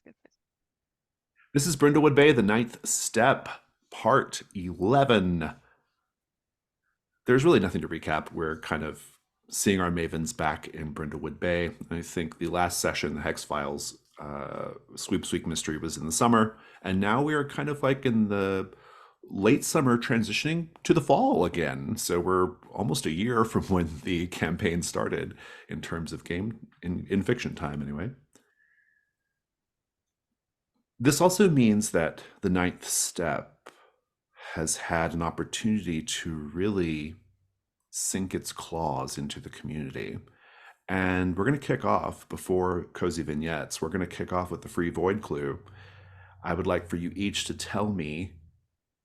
good. This is Brindlewood Bay, the ninth step, part 11. There's really nothing to recap. We're kind of seeing our Mavens back in Brindlewood Bay. I think the last session, the Hex Files Sweep Sweep Mystery, was in the summer, and now we are kind of like in the late summer transitioning to the fall again. So we're almost a year from when the campaign started in terms of game in fiction time, anyway. This also means that the ninth step has had an opportunity to really sink its claws into the community. And we're going to kick off before Cozy Vignettes. We're going to kick off with the free void clue. I would like for you each to tell me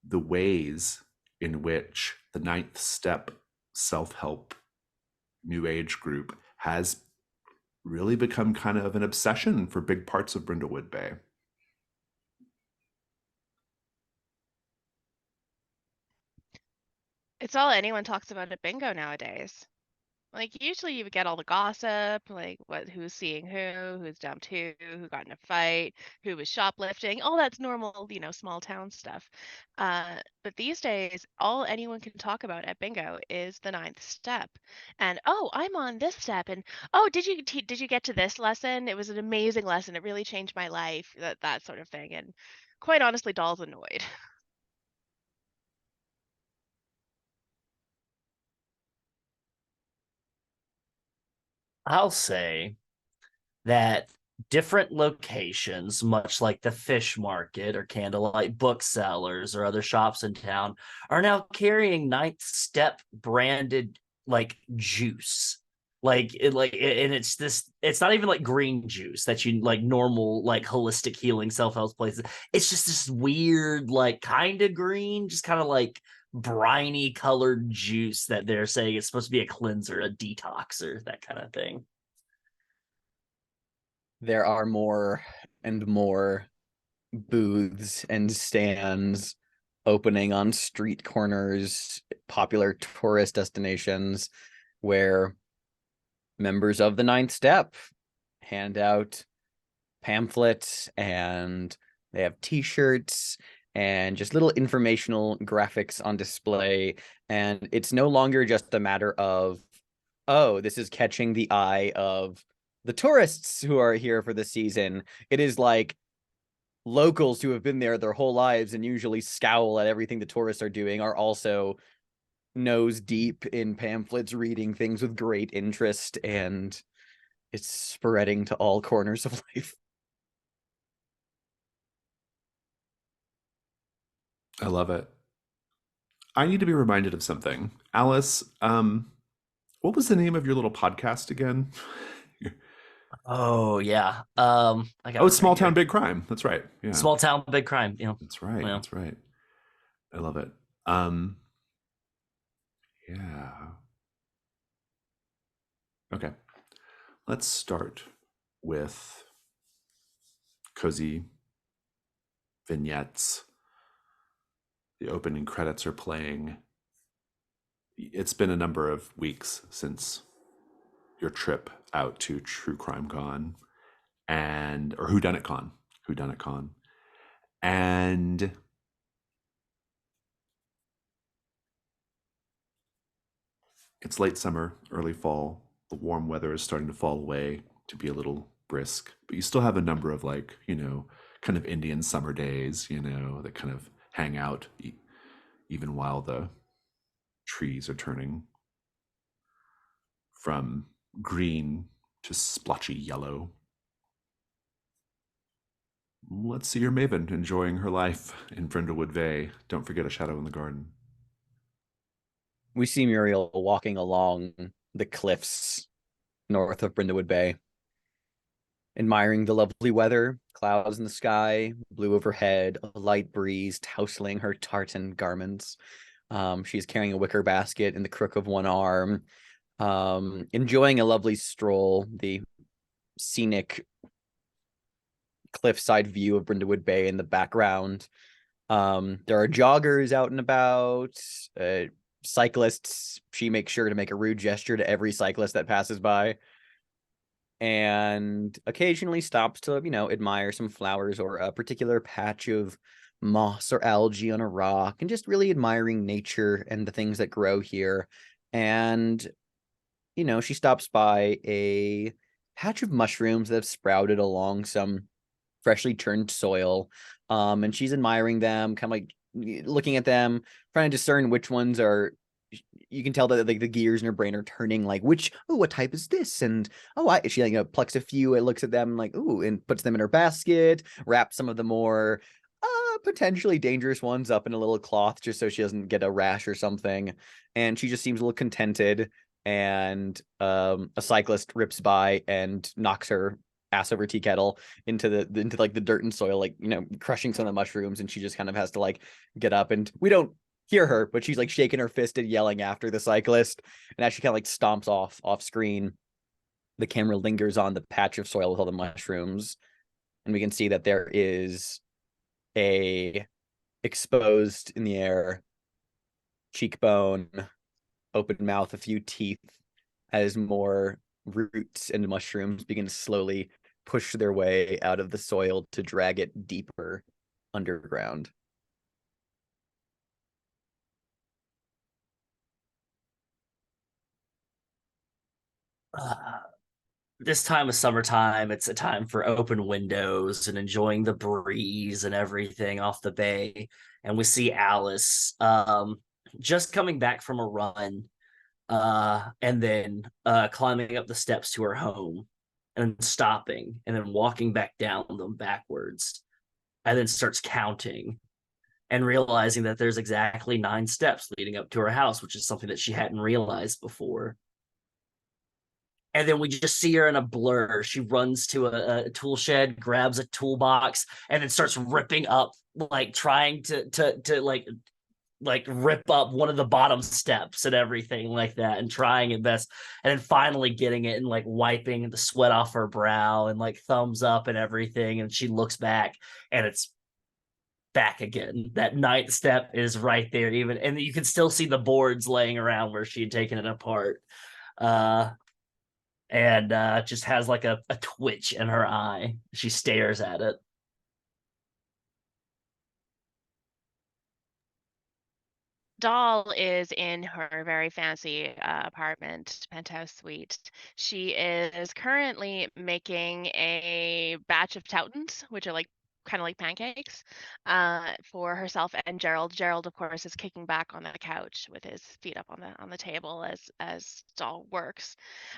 the ways in which the ninth step self help new age group has really become kind of an obsession for big parts of Brindlewood Bay. It's all anyone talks about at bingo nowadays. Like usually you would get all the gossip, like who's seeing who's dumped who got in a fight, who was shoplifting, all that's normal, small town stuff. But these days, all anyone can talk about at bingo is the ninth step. And oh, I'm on this step, and oh, did you get to this lesson? It was an amazing lesson. It really changed my life. That sort of thing. And quite honestly, Doll's annoyed. I'll say that different locations, much like the fish market or candlelight booksellers or other shops in town, are now carrying Ninth Step branded like juice. And it's not even like green juice that you like normal, like holistic healing self-help places. It's just this weird, like kind of green, just kind of like briny colored juice that they're saying it's supposed to be a cleanser, a detoxer, that kind of thing. There are more and more booths and stands opening on street corners, popular tourist destinations, where members of the Ninth Step hand out pamphlets, and they have t-shirts and just little informational graphics on display. And it's no longer just a matter of, oh, this is catching the eye of the tourists who are here for the season. It is like locals who have been there their whole lives and usually scowl at everything the tourists are doing are also nose deep in pamphlets, reading things with great interest, and it's spreading to all corners of life. I love it. I need to be reminded of something. Alice, what was the name of your little podcast again? Oh yeah. I got Oh, it Small right Town here. Big Crime. That's right. Yeah. Small town, big crime. That's right. Well, That's right. I love it. Yeah. Okay. Let's start with Cozy Vignettes. The opening credits are playing. It's been a number of weeks since your trip out to True Crime Con or Whodunit Con. And it's late summer, early fall. The warm weather is starting to fall away to be a little brisk, but you still have a number of kind of Indian summer days, that kind of hang out even while the trees are turning from green to splotchy yellow. Let's see your Maven enjoying her life in Brindlewood Bay. Don't forget A Shadow in the Garden. We see Muriel walking along the cliffs north of Brindlewood Bay, admiring the lovely weather, clouds in the sky, blue overhead, a light breeze tousling her tartan garments. She's carrying a wicker basket in the crook of one arm, enjoying a lovely stroll, the scenic cliffside view of Brindlewood Bay in the background. There are joggers out and about, cyclists. She makes sure to make a rude gesture to every cyclist that passes by. and occasionally stops to, admire some flowers or a particular patch of moss or algae on a rock, and just really admiring nature and the things that grow here. And, she stops by a patch of mushrooms that have sprouted along some freshly churned soil. And she's admiring them, kind of like looking at them, trying to discern which ones are. You can tell that like the gears in her brain are turning, like what type is this? And she plucks a few and looks at them like and puts them in her basket, wraps some of the more potentially dangerous ones up in a little cloth just so she doesn't get a rash or something. And she just seems a little contented. And a cyclist rips by and knocks her ass over tea kettle into the dirt and soil, crushing some of the mushrooms, and she just kind of has to get up, and we don't hear her, but she's shaking her fist and yelling after the cyclist. And as she kind of stomps off screen, the camera lingers on the patch of soil with all the mushrooms, and we can see that there is a exposed in the air cheekbone, open mouth, a few teeth, as more roots and mushrooms begin to slowly push their way out of the soil to drag it deeper underground. This time of summertime, it's a time for open windows and enjoying the breeze and everything off the bay. And we see Alice just coming back from a run, and then climbing up the steps to her home, and then stopping, and then walking back down them backwards, and then starts counting and realizing that there's exactly 9 steps leading up to her house, which is something that she hadn't realized before. And then we just see her in a blur. She runs to a tool shed, grabs a toolbox, and then starts ripping up, trying to rip up one of the bottom steps and everything like that, and trying it best, and then finally getting it and wiping the sweat off her brow and thumbs up and everything. And she looks back, and it's back again. That 9th step is right there, even, and you can still see the boards laying around where she had taken it apart. And just has a twitch in her eye. She stares at it. Doll is in her very fancy apartment, penthouse suite. She is currently making a batch of toutons, which are kind of like pancakes, for herself and Gerald. Gerald, of course, is kicking back on the couch with his feet up on the table as Doll works,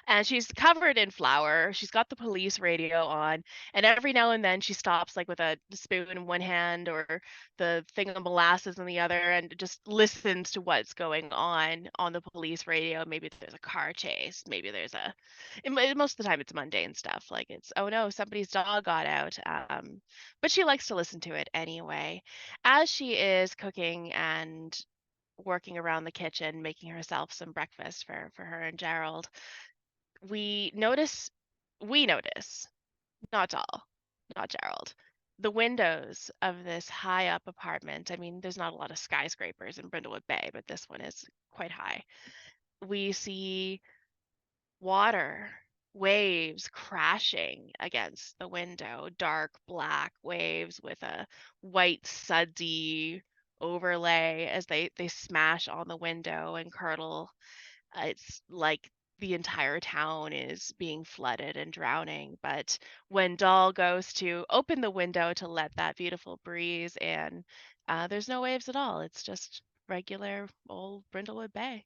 and she's covered in flour. She's got the police radio on, and every now and then she stops, with a spoon in one hand or the thing of molasses in the other, and just listens to what's going on the police radio. Maybe there's a car chase. Maybe there's most of the time it's mundane stuff, it's, oh no, somebody's dog got out. But she likes to listen to it anyway. As she is cooking and working around the kitchen, making herself some breakfast for her and Gerald, we notice, not Doll, not Gerald, the windows of this high up apartment. I mean, there's not a lot of skyscrapers in Brindlewood Bay, but this one is quite high. We see water, waves crashing against the window, dark black waves with a white sudsy overlay as they smash on the window and curdle. It's like the entire town is being flooded and drowning. But when Doll goes to open the window to let that beautiful breeze in, there's no waves at all. It's just regular old Brindlewood Bay.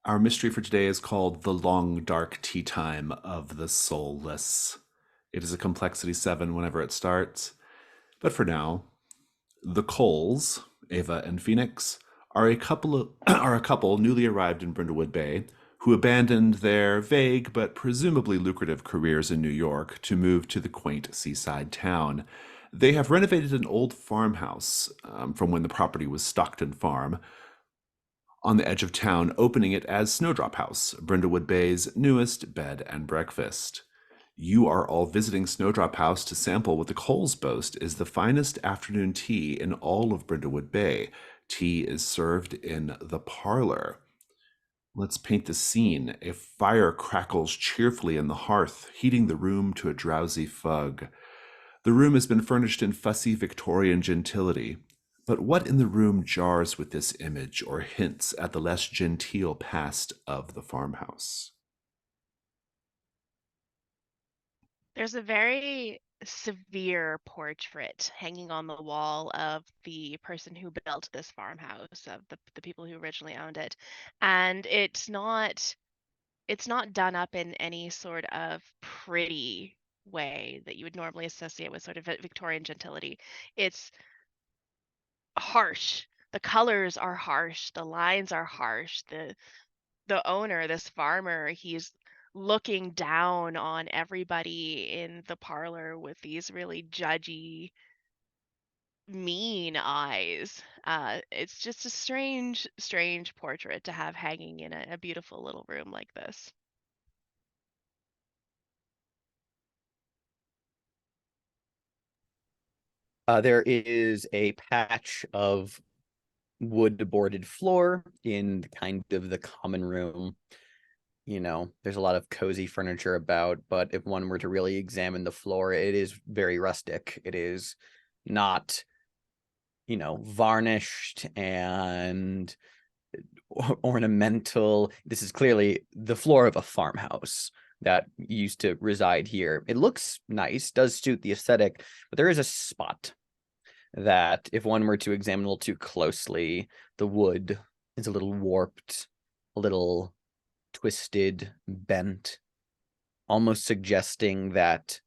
Our mystery for today is called The Long Dark Tea Time of the Soulless. It is a complexity 7 whenever it starts. But for now, the Coles, Ava and Phoenix, are a couple newly arrived in Brindlewood Bay who abandoned their vague but presumably lucrative careers in New York to move to the quaint seaside town. They have renovated an old farmhouse from when the property was Stockton Farm on the edge of town, opening it as Snowdrop House, Brindlewood Bay's newest bed and breakfast. You are all visiting Snowdrop House to sample what the Coles boast is the finest afternoon tea in all of Brindlewood Bay. Tea is served in the parlor. Let's paint the scene. A fire crackles cheerfully in the hearth, heating the room to a drowsy fug. The room has been furnished in fussy Victorian gentility. But what in the room jars with this image or hints at the less genteel past of the farmhouse? There's a very severe portrait hanging on the wall of the person who built this farmhouse, of the people who originally owned it. And it's not done up in any sort of pretty way that you would normally associate with sort of Victorian gentility. It's harsh. The colors are harsh, the lines are harsh. The owner, this farmer, he's looking down on everybody in the parlor with these really judgy, mean eyes. It's just a strange, strange portrait to have hanging in a beautiful little room like this. There is a patch of wood boarded floor in kind of the common room. There's a lot of cozy furniture about, but if one were to really examine the floor, it is very rustic. It is not, varnished and ornamental. This is clearly the floor of a farmhouse that used to reside here. It looks nice, does suit the aesthetic, but there is a spot that if one were to examine a little too closely, the wood is a little warped, a little twisted, bent, almost suggesting that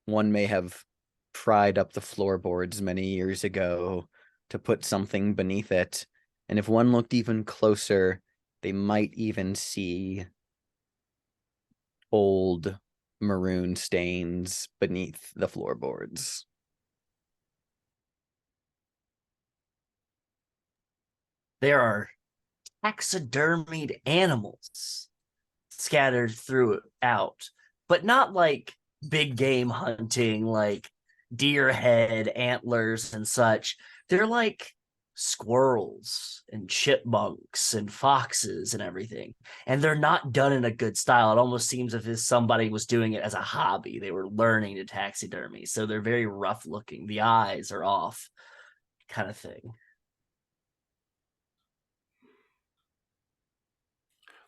one may have pried up the floorboards many years ago to put something beneath it. And if one looked even closer, they might even see old maroon stains beneath the floorboards. There are taxidermied animals scattered throughout, but not like big game hunting, like deer head, antlers, and such. They're like squirrels and chipmunks and foxes and everything. And they're not done in a good style. It almost seems as if somebody was doing it as a hobby. They were learning to taxidermy. So they're very rough looking. The eyes are off, kind of thing.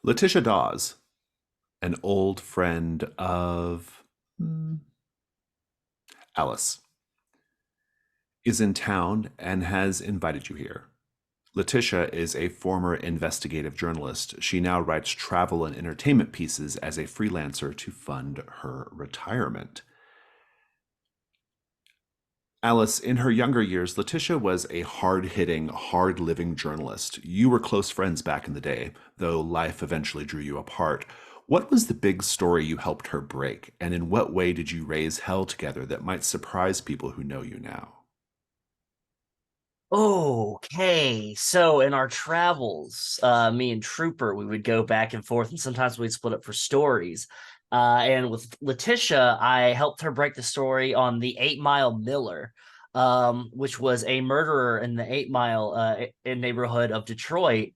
Letitia Dawes, an old friend of Alice, is in town and has invited you here. Letitia is a former investigative journalist. She now writes travel and entertainment pieces as a freelancer to fund her retirement. Alice, in her younger years, Letitia was a hard-hitting, hard-living journalist. You were close friends back in the day, though life eventually drew you apart. What was the big story you helped her break, and in what way did you raise hell together that might surprise people who know you now? Okay, so in our travels, me and Trooper, we would go back and forth, and sometimes we'd split up for stories. And with Letitia, I helped her break the story on the 8 Mile Miller, which was a murderer in the 8 Mile in neighborhood of Detroit,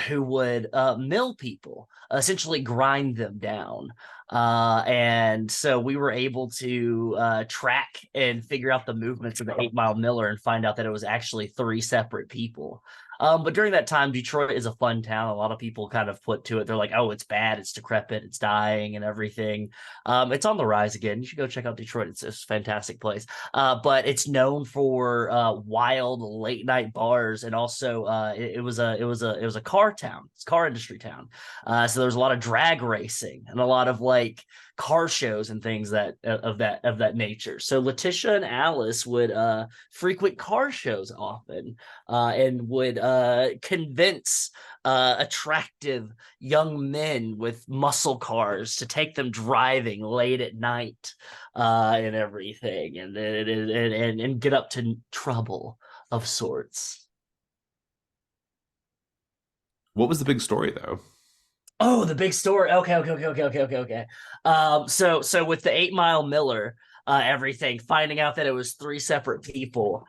who would mill people, essentially grind them down. And so we were able to track and figure out the movements of the 8 Mile Miller and find out that it was actually three separate people. But during that time, Detroit is a fun town. A lot of people kind of put to it. They're like, oh, it's bad. It's decrepit. It's dying and everything. It's on the rise again. You should go check out Detroit. It's a fantastic place. But it's known for wild late night bars. And also it was a car town. It's a car industry town. So there's a lot of drag racing and a lot of like car shows and things that of that nature. So Letitia and Alice would frequent car shows often and would convince attractive young men with muscle cars to take them driving late at night and everything, and get up to trouble of sorts. What was the big story, though? Oh, the big story. Okay. So with the 8 Mile Miller, everything, finding out that it was three separate people,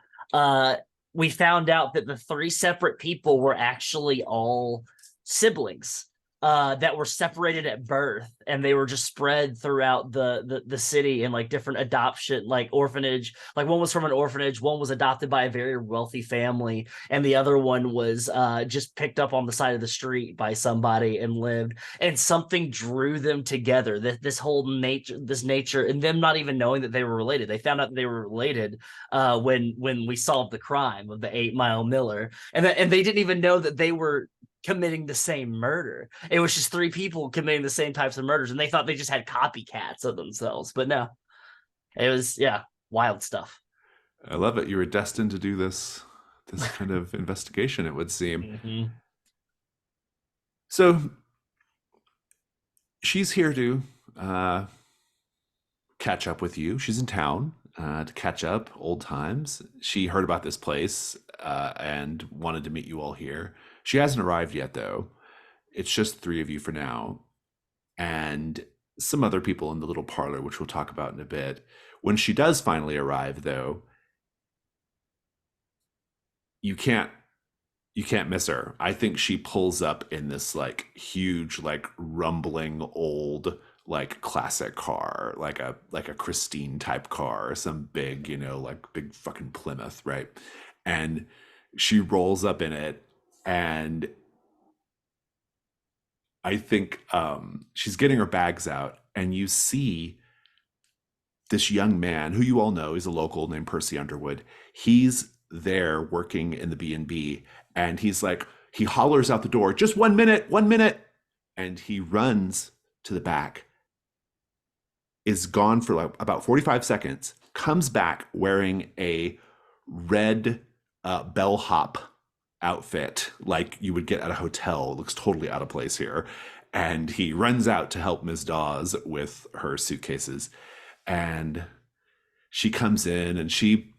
we found out that the three separate people were actually all siblings that were separated at birth, and they were just spread throughout the city in like different adoption, like orphanage. Like one was from an orphanage, one was adopted by a very wealthy family, and the other one was just picked up on the side of the street by somebody and lived. And something drew them together. This whole nature, and them not even knowing that they were related. They found out that they were related when we solved the crime of the 8 Mile Miller, and they didn't even know that they were committing the same murder. It was just three people committing the same types of murders, and they thought they just had copycats of themselves. But no, it was wild stuff. I love it. You were destined to do this kind of investigation, it would seem. Mm-hmm. So she's here to catch up with you. She's in town to catch up, old times. She heard about this place and wanted to meet you all here. She hasn't arrived yet, though. It's just three of you for now, and some other people in the little parlor, which we'll talk about in a bit. When she does finally arrive, though, you can't miss her. I think she pulls up in this like huge, like rumbling old, like classic car, like a Christine type car, some big, like big fucking Plymouth, right? And she rolls up in it, and I think she's getting her bags out, and you see this young man who you all know, he's a local named Percy Underwood. He's there working in the B&B, and he's like, he hollers out the door, just 1 minute, 1 minute. And he runs to the back, is gone for like about 45 seconds, comes back wearing a red bellhop outfit like you would get at a hotel. It looks totally out of place here. And he runs out to help Ms. Dawes with her suitcases. And she comes in, and she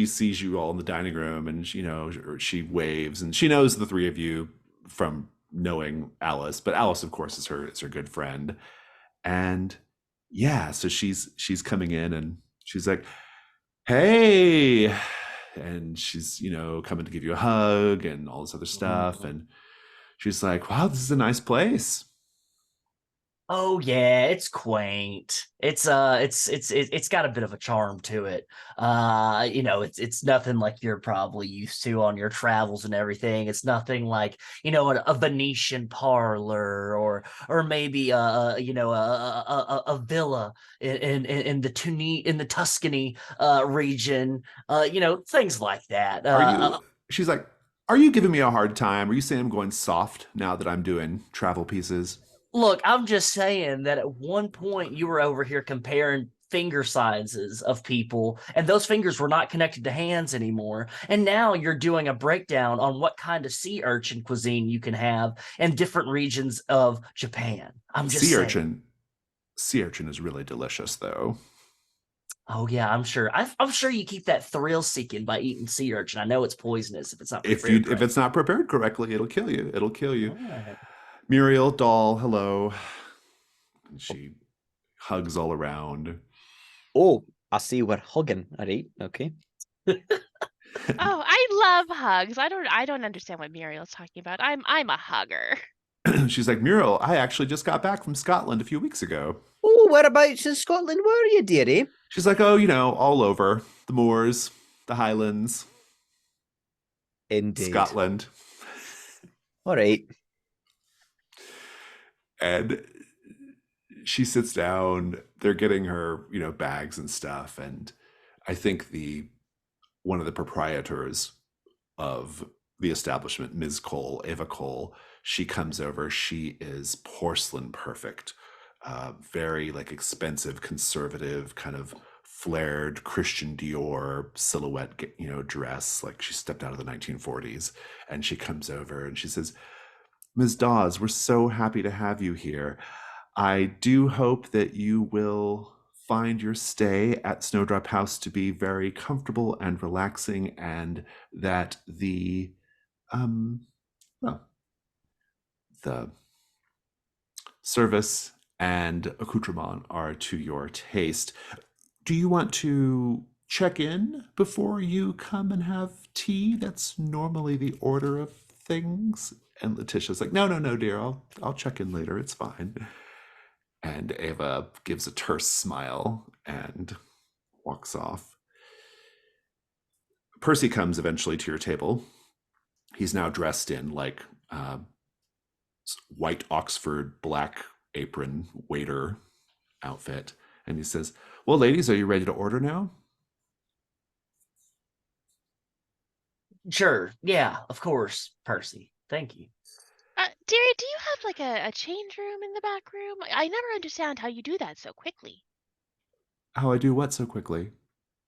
sees you all in the dining room, and she waves, and she knows the three of you from knowing Alice, but Alice, of course, is her good friend. And so she's coming in, and she's like, hey, and she's coming to give you a hug and all this other stuff. And she's like, wow, this is a nice place. Oh yeah, it's quaint. It's got a bit of a charm to it. It's nothing like you're probably used to on your travels and everything. It's nothing like, a Venetian parlor or maybe a villa in the Tuscany region. Things like that. She's like, are you giving me a hard time? Are you saying I'm going soft now that I'm doing travel pieces? Look, I'm just saying that at one point you were over here comparing finger sizes of people, and those fingers were not connected to hands anymore. And now you're doing a breakdown on what kind of sea urchin cuisine you can have in different regions of Japan. I'm just saying. Sea urchin is really delicious, though. Oh yeah, I'm sure. I'm sure you keep that thrill seeking by eating sea urchin. I know it's poisonous if it's not prepared. If it's not prepared correctly, it'll kill you. It'll kill you. Right. Muriel, doll, hello. And she hugs all around. Oh, I see we're hugging. All right, okay. Oh, I love hugs. I don't understand what Muriel's talking about. I'm a hugger. She's like, Muriel, I actually just got back from Scotland a few weeks ago. Oh, whereabouts in Scotland were you, dearie? She's like, oh, all over. The moors, the Highlands. Indeed. Scotland. All right. And she sits down. They're getting her, bags and stuff. And I think one of the proprietors of the establishment, Ms. Cole, Ava Cole, she comes over. She is porcelain perfect, very like expensive, conservative, kind of flared Christian Dior silhouette, dress. Like she stepped out of the 1940s. And she comes over and she says, Ms. Dawes, we're so happy to have you here. I do hope that you will find your stay at Snowdrop House to be very comfortable and relaxing, and that the service and accoutrement are to your taste. Do you want to check in before you come and have tea? That's normally the order of things. And Letitia's like, no, no, no, dear. I'll check in later. It's fine. And Ava gives a terse smile and walks off. Percy comes eventually to your table. He's now dressed in like white Oxford black apron waiter outfit. And he says, well, ladies, are you ready to order now? Sure. Yeah, of course, Percy. Thank you. Dearie, do you have like a change room in the back room? I never understand how you do that so quickly. How I do what so quickly?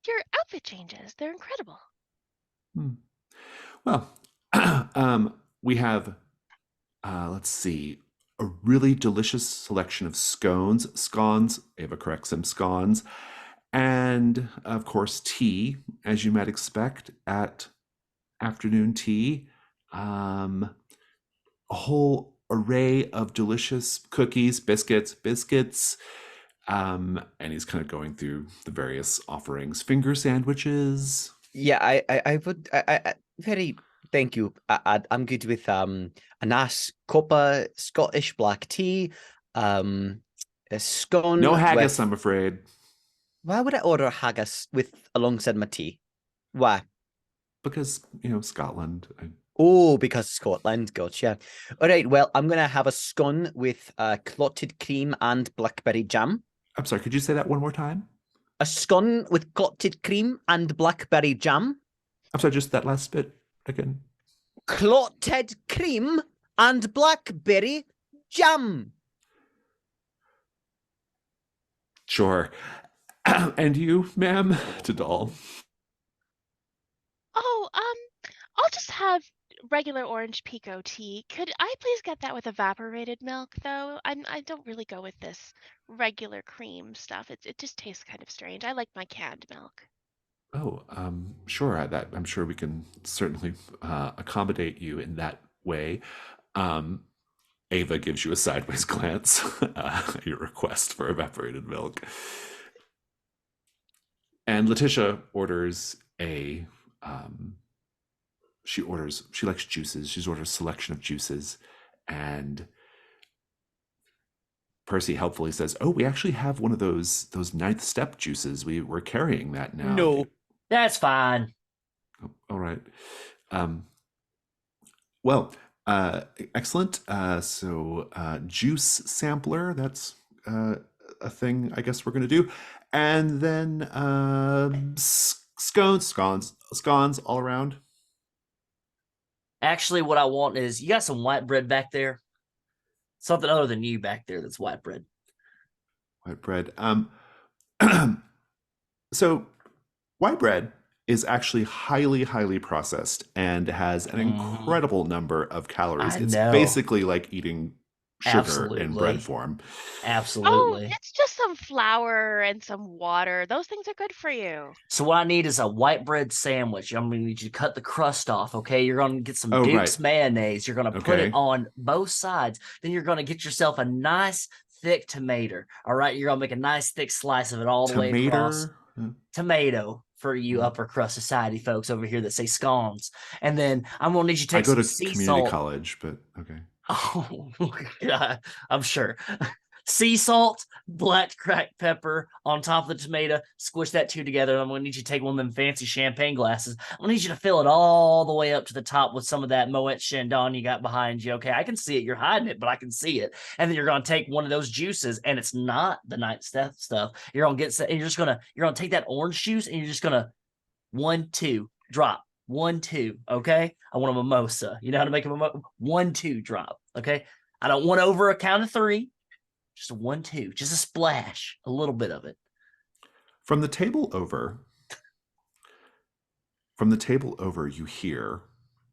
Your outfit changes, they're incredible. Well, we have, let's see, a really delicious selection of scones, Ava corrects him, scones, and of course tea, as you might expect at afternoon tea. A whole array of delicious cookies, biscuits, and he's kind of going through the various offerings. Finger sandwiches. Yeah, I would. I very thank you. I'm good with a nice cup of Scottish black tea, a scone. No haggis, with, I'm afraid. Why would I order haggis with alongside my tea? Why? Because, Scotland. Oh, because Scotland. Gotcha. All right. Well, I'm gonna have a scone with clotted cream and blackberry jam. I'm sorry, could you say that one more time? A scone with clotted cream and blackberry jam. I'm sorry, just that last bit again. Clotted cream and blackberry jam. Sure. And you, ma'am? To Doll. Oh, I'll just have regular orange pico tea. Could I please get that with evaporated milk, though? I don't really go with this regular cream stuff. It just tastes kind of strange. I like my canned milk. Oh, sure. I'm sure we can certainly accommodate you in that way. Ava gives you a sideways glance at your request for evaporated milk. And Letitia orders she likes juices. She's ordered a selection of juices. And Percy helpfully says, oh, we actually have one of those ninth step juices. We're carrying that now. No. That's fine. Oh, all right. Well, excellent. So juice sampler, that's a thing I guess we're going to do. And then scones all around. Actually, what I want is you got some white bread back there. Something other than you back there that's white bread. White bread. So white bread is actually highly, highly processed and has an incredible number of calories. It's basically like eating sugar in bread form. Absolutely. Oh, it's just some flour and some water. Those things are good for you. So what I need is a white bread sandwich. I'm going to need you to cut the crust off, okay? You're going to get some Duke's mayonnaise. You're going to put it on both sides. Then you're going to get yourself a nice thick tomato, all right? You're going to make a nice thick slice of it all the way across. Tomato for you upper crust society folks over here that say scones. And then I'm going to need you to take some sea salt. I go to community college, but okay. Oh, God, I'm sure. Sea salt, black cracked pepper on top of the tomato. Squish that two together. I'm going to need you to take one of them fancy champagne glasses. I'm going to need you to fill it all the way up to the top with some of that Moet Chandon you got behind you. Okay, I can see it. You're hiding it, but I can see it. And then you're going to take one of those juices, and it's not the night stuff. You're going to get, and you're going to take that orange juice, and you're just going to 1, 2, drop. 1, 2, okay? I want a mimosa. You know how to make a mimosa? 1, 2, drop, okay? I don't want over a count of 3. Just a 1, 2, just a splash, a little bit of it. From the table over, you hear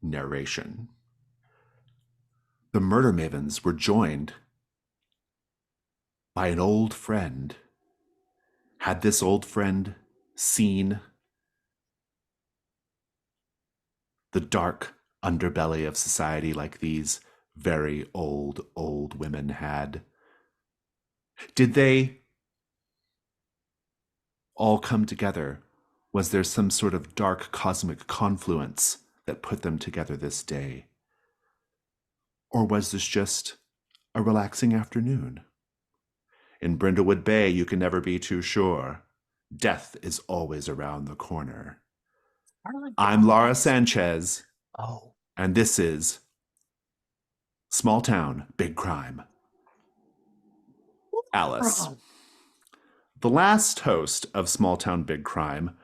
narration. The murder mavens were joined by an old friend. Had this old friend seen the dark underbelly of society like these very old women had? Did they all come together Was there some sort of dark cosmic confluence that put them together this day? Or was this just a relaxing afternoon? In Brindlewood Bay, you can never be too sure. Death is always around the corner. I'm Laura Sanchez, Oh. and this is Small Town, Big Crime. Alice. The last host of Small Town, Big Crime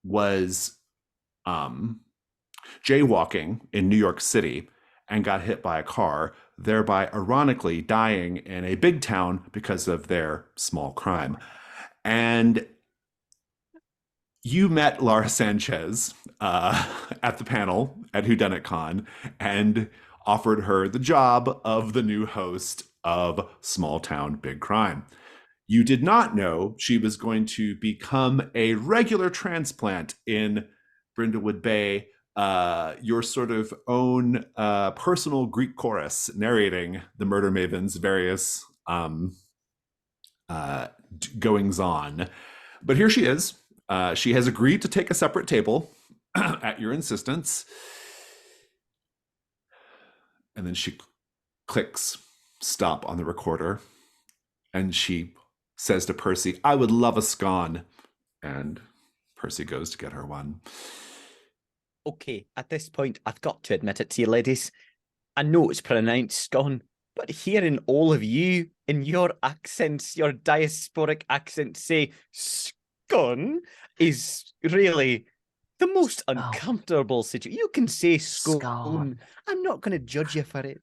was jaywalking in New York City and got hit by a car, thereby ironically dying in a big town because of their small crime. And you met Laura Sanchez at the panel at WhoDoneItCon and offered her the job of the new host of Small Town Big Crime. You did not know she was going to become a regular transplant in Brindlewood Bay, your sort of own personal Greek chorus narrating the Murder Maven's various goings on. But here she is. She has agreed to take a separate table at your insistence. And then she clicks stop on the recorder. And she says to Percy, I would love a scone. And Percy goes to get her one. Okay, at this point, I've got to admit it to you, ladies. I know it's pronounced scone, but hearing all of you in your accents, your diasporic accents say scone is really the most uncomfortable situation. You can say scone. I'm not going to judge you for it.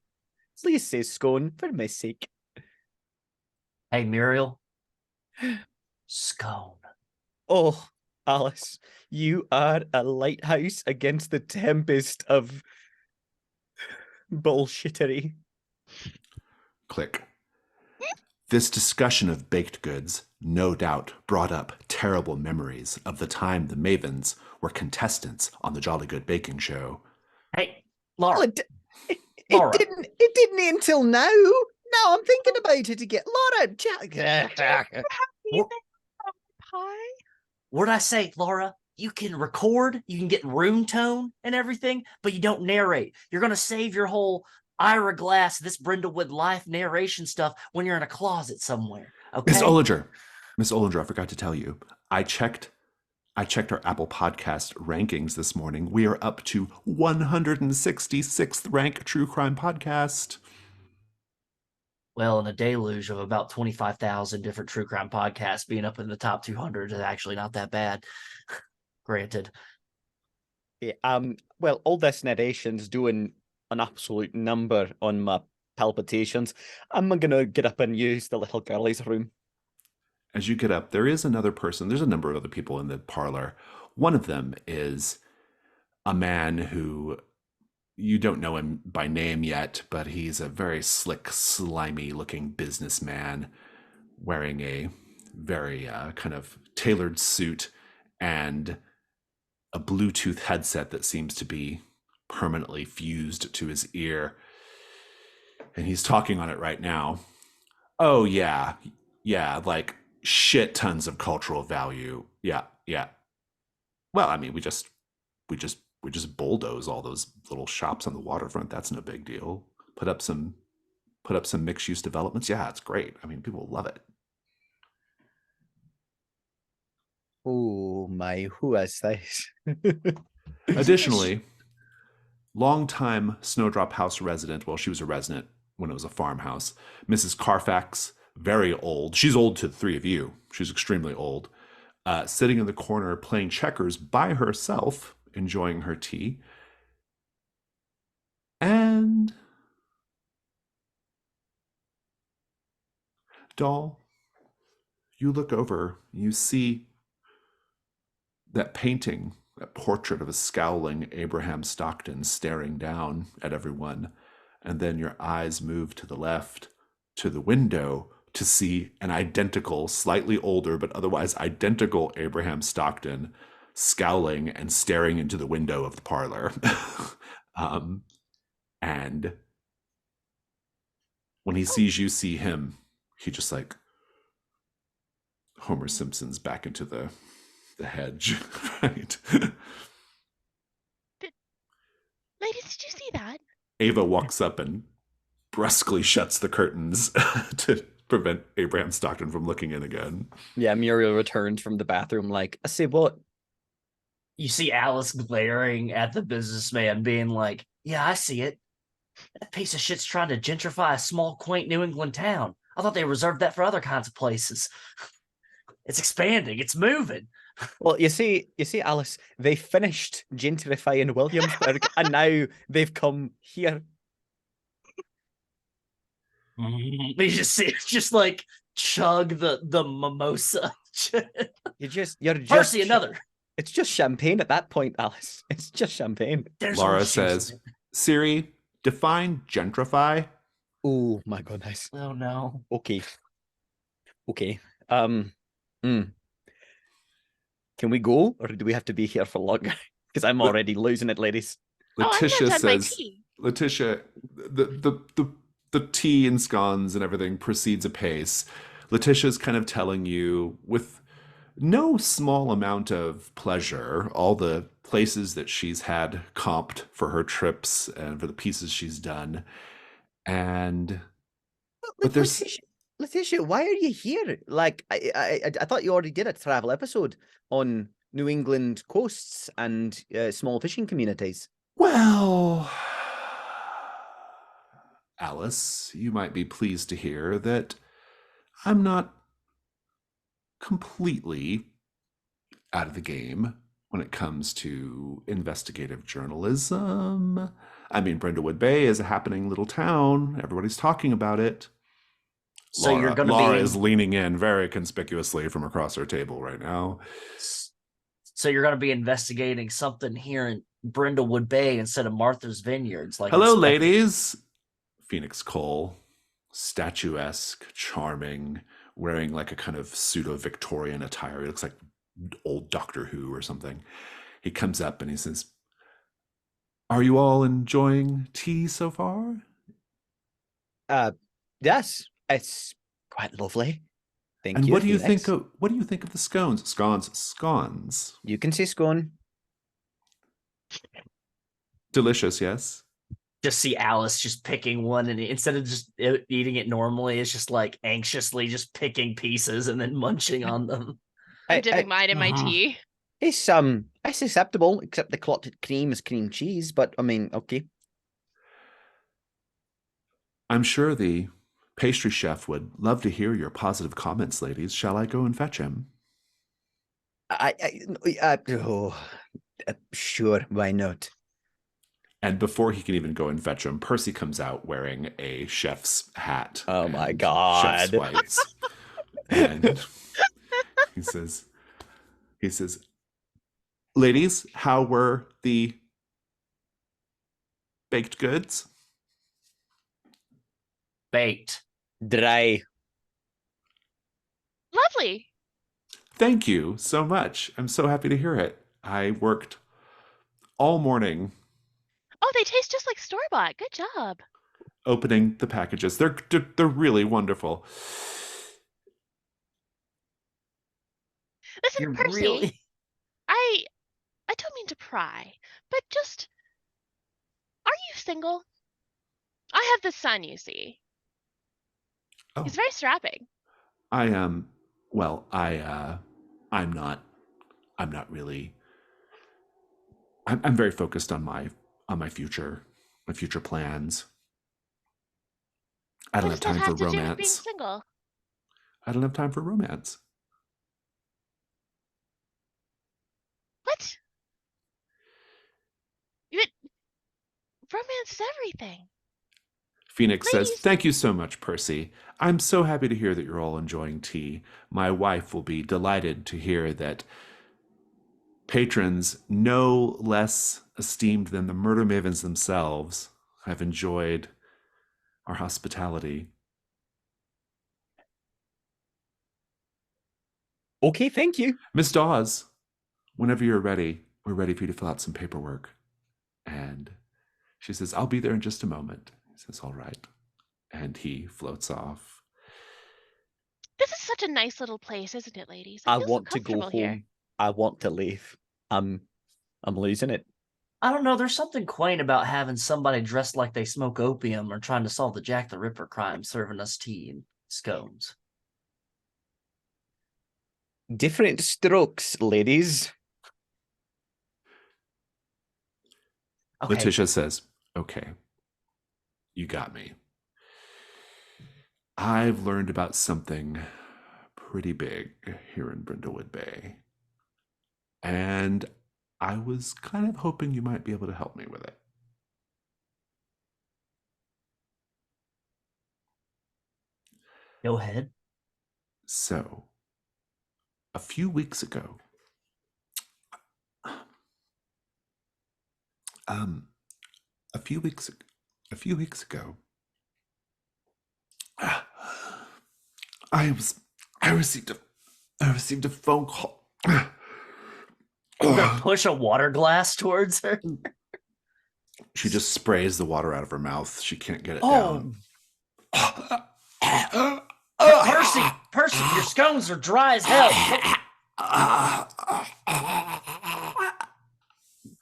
Please say scone for my sake. Hey, Muriel. Scone. Oh, Alice, you are a lighthouse against the tempest of bullshittery. Click. This discussion of baked goods no doubt brought up terrible memories of the time the Mavens were contestants on the Jolly Good Baking Show. Hey, Laura. Well, it didn't until now. Now I'm thinking about it again. Laura, Pie? What did I say, Laura? You can record, you can get room tone and everything, but you don't narrate. You're going to save your whole Ira Glass, this Brindlewood life narration stuff when you're in a closet somewhere. Okay? Miss Olinger, I forgot to tell you. I checked our Apple Podcast rankings this morning. We are up to 166th rank true crime podcast. Well, in a deluge of about 25,000 different true crime podcasts, being up in the top 200 is actually not that bad. Granted. Yeah, well, all this narration's doing an absolute number on my palpitations. I'm gonna get up and use the little girlie's room. As you get up, there is another person. There's a number of other people in the parlor. One of them is a man who you don't know him by name yet, but he's a very slick, slimy-looking businessman wearing a very kind of tailored suit and a Bluetooth headset that seems to be permanently fused to his ear. And he's talking on it right now. Oh, yeah, like shit tons of cultural value. Yeah. Well, I mean, we just bulldoze all those little shops on the waterfront. That's no big deal. Put up some mixed use developments. Yeah, it's great. I mean, people love it. Oh my, who is this? Additionally, longtime Snowdrop House resident, well, she was a resident when it was a farmhouse, Mrs. Carfax, very old. She's old to the three of you. She's extremely old. Sitting in the corner playing checkers by herself, enjoying her tea. And Doll, you look over, you see that painting, that portrait of a scowling Abraham Stockton staring down at everyone. And then your eyes move to the left, to the window, to see an identical, slightly older, but otherwise identical Abraham Stockton scowling and staring into the window of the parlor. And when he sees you see him, he just like Homer Simpson's back into the the hedge, right? Ladies, did you see that? Ava walks up and brusquely shuts the curtains to prevent Abraham Stockton from looking in again. Yeah, Muriel returns from the bathroom like, I say what? You see Alice glaring at the businessman, being like, "Yeah, I see it. That piece of shit's trying to gentrify a small, quaint New England town. I thought they reserved that for other kinds of places. It's expanding. It's moving." Well, you see, Alice, they finished gentrifying Williamsburg and now they've come here. You just see it just like chug the mimosa. You're just Percy, another. It's just champagne at that point, Alice. It's just champagne. There's Laura orange juice in says, it. Siri, define gentrify. Oh my goodness. Oh no. Okay. Can we go, or do we have to be here for longer? Because I'm already losing it, ladies. I'm Letitia not done my says, tea. Letitia, the tea and scones and everything proceeds apace. Letitia's kind of telling you with no small amount of pleasure all the places that she's had comped for her trips and for the pieces she's done. But there's Letitia, why are you here? Like, I thought you already did a travel episode on New England coasts and small fishing communities. well, Alice, you might be pleased to hear that I'm not completely out of the game when it comes to investigative journalism. I mean, Brindlewood Bay is a happening little town. Everybody's talking about it. So you're going to Laura be is leaning in very conspicuously from across her table right now. So you're going to be investigating something here in Brindlewood Bay instead of Martha's Vineyards. Like, Hello, ladies. Phoenix Cole, statuesque, charming, wearing like a kind of pseudo-Victorian attire. He looks like old Doctor Who or something. He comes up and he says, "Are you all enjoying tea so far?" Yes, it's quite lovely. Thank And you. what do you Phoenix. think of the scones? Scones. You can say scone. Delicious, yes. just see Alice just picking one, and instead of just eating it normally, it's just like anxiously just picking pieces and then munching on them. I'm dipping mine in my uh-huh. tea. It's acceptable, except the clotted cream is cream cheese. But I mean, okay. I'm sure the pastry chef would love to hear your positive comments, ladies. Shall I go and fetch him? Sure, why not? And before he can even go and fetch him, Percy comes out wearing a chef's hat. Oh my and God. Chef's whites. And he says, "Ladies, how were the baked goods?" Baked. Dry. Lovely. Thank you so much. I'm so happy to hear it. I worked all morning Oh, they taste just like store-bought. Good job. opening the packages. They're really wonderful. Listen, You're Percy, really I don't mean to pry, but just, are you single? I have this son, you see. Oh, He's very strapping. I am. Well, I'm not really. I'm very focused on my future plans. I don't What have does that time for have to do with being romance. single? I don't have time for romance. What? Romance is everything. Phoenix says, Ladies. "Thank you so much, Percy. I'm so happy to hear that you're all enjoying tea. My wife will be delighted to hear that patrons no less esteemed than the murder mavens themselves have enjoyed our hospitality." Okay, thank you. Miss Dawes, whenever you're ready, we're ready for you to fill out some paperwork. And she says, "I'll be there in just a moment." He says, "All right." And he floats off. This is such a nice little place, isn't it, ladies? I I feel so want to go comfortable home. here. I want to leave. I'm losing it. I don't know. There's something quaint about having somebody dressed like they smoke opium or trying to solve the Jack the Ripper crime serving us tea and scones. Different strokes, ladies. Okay. Letitia says, okay, you got me. I've learned about something pretty big here in Brindlewood Bay. And I was kind of hoping you might be able to help me with it. Go ahead. So, a few weeks ago, a few weeks ago, I received a phone call. I'm gonna push a water glass towards her. She just sprays the water out of her mouth. She can't get it Oh, down. Percy, your scones are dry as hell.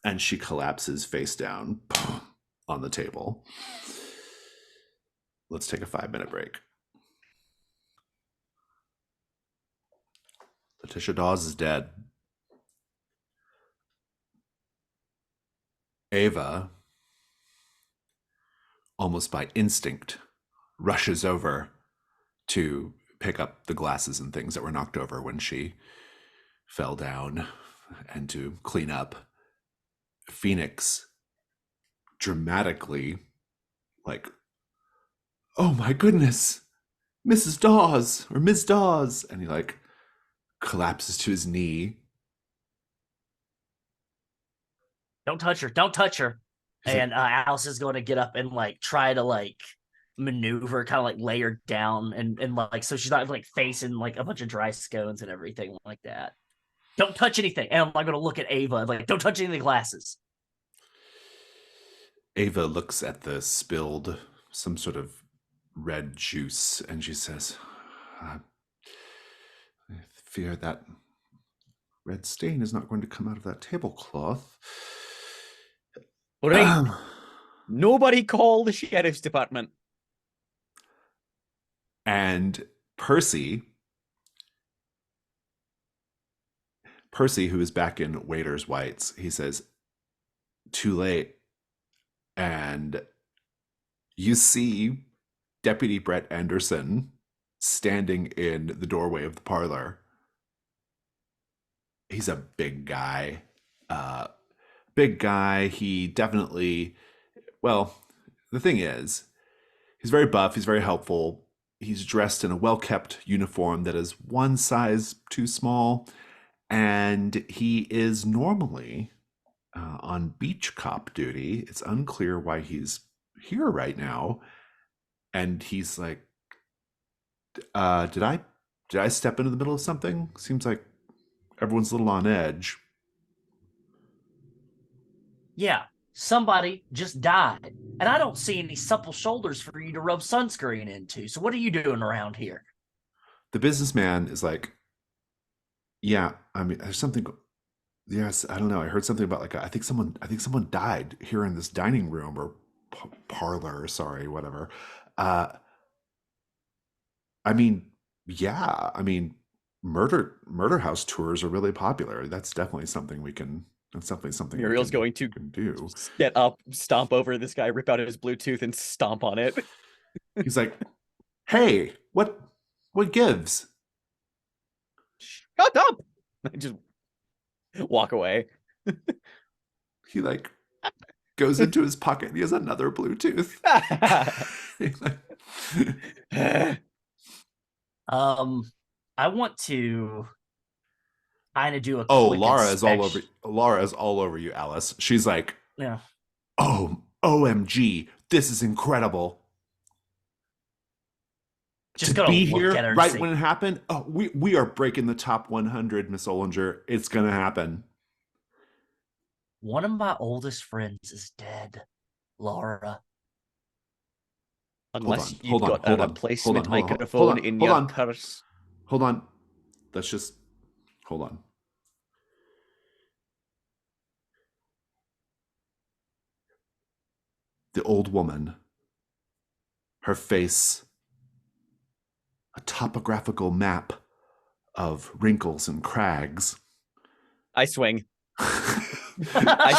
And she collapses face down on the table. Let's take a 5-minute break. Letitia Dawes is dead. Ava, almost by instinct, rushes over to pick up the glasses and things that were knocked over when she fell down and to clean up. Phoenix dramatically, like, oh my goodness, Mrs. Dawes or Ms. Dawes, and he like collapses to his knee. Don't touch her. Don't touch her. He's And Alice is going to get up and like try to like maneuver, kind of like lay her down and like so she's not like facing like a bunch of dry scones and everything like that. Don't touch anything. And I'm not going to look at Ava like, don't touch any of the glasses. Ava looks at the spilled, some sort of red juice, and she says, I fear that red stain is not going to come out of that tablecloth. All right. Nobody call the sheriff's department. And Percy, who is back in waiter's whites, he says, too late. And you see Deputy Brett Anderson standing in the doorway of the parlor. He's a big guy. He definitely, well, the thing is, he's very buff. He's very helpful. He's dressed in a well-kept uniform that is one size too small. And he is normally on beach cop duty. It's unclear why he's here right now. And he's like, did I step into the middle of something? Seems like everyone's a little on edge. Yeah, somebody just died. And I don't see any supple shoulders for you to rub sunscreen into. So what are you doing around here? The businessman is like, yeah, I mean, there's something. Yes, I don't know. I heard something about like I think someone died here in this dining room or parlor. Sorry, whatever. I mean, yeah. I mean, murder house tours are really popular. That's definitely something we can. That's definitely something Muriel's going to do. Get up, stomp over this guy, rip out his Bluetooth, and stomp on it. He's like, "Hey, what gives?" Shut up! I just walk away. He like goes into his pocket and he has another Bluetooth. I want to kind of do a Laura is all over you, Alice. She's like, yeah. Oh, OMG, this is incredible. Just to be look here at her right when it happened. Oh, we are breaking the top 100, Miss Ollinger. It's gonna happen. One of my oldest friends is dead, Laura. Unless you've got a replacement microphone in your purse. Hold on. Let's just hold on. the old woman, her face a topographical map of wrinkles and crags. I swing. I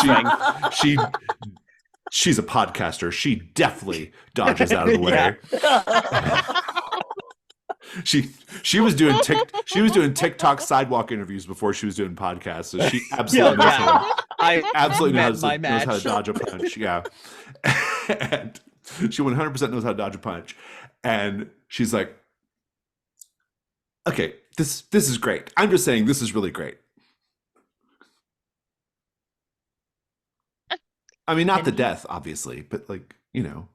She's a podcaster. She definitely dodges out of the way. She was doing TikTok sidewalk interviews before she was doing podcasts, so she absolutely knows how to dodge a punch. Yeah, and she 100% knows how to dodge a punch, and she's like, "Okay, this is great. I'm just saying this is really great." I mean, not the death, obviously, but like, you know,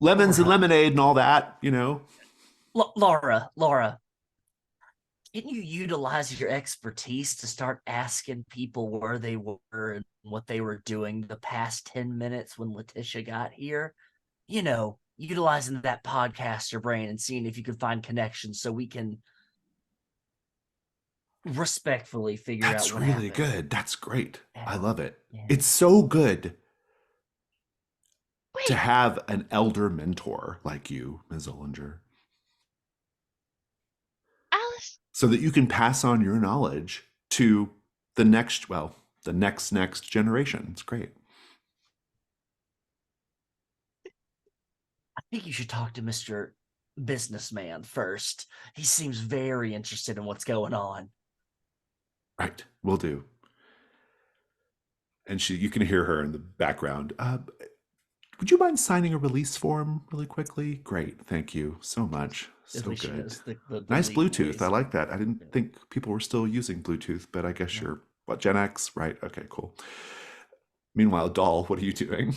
lemons and lemonade and all that, you know. Laura, can you utilize your expertise to start asking people where they were and what they were doing the past 10 minutes when Letitia got here? You know, utilizing that podcaster brain and seeing if you can find connections so we can respectfully figure out what happened. That's really good. That's great. Yeah. I love it. Yeah. It's so good to have an elder mentor like you, Ms. Ollinger. Alice. So that you can pass on your knowledge to the next generation. It's great. I think you should talk to Mr. Businessman first. He seems very interested in what's going on. Right, will do. And you can hear her in the background. Would you mind signing a release form really quickly? Great, thank you so much. So good. The Nice Bluetooth. ways. I like that. I didn't think people were still using Bluetooth, but I guess you're what, Gen X, right? Okay, cool. Meanwhile, Doll, what are you doing?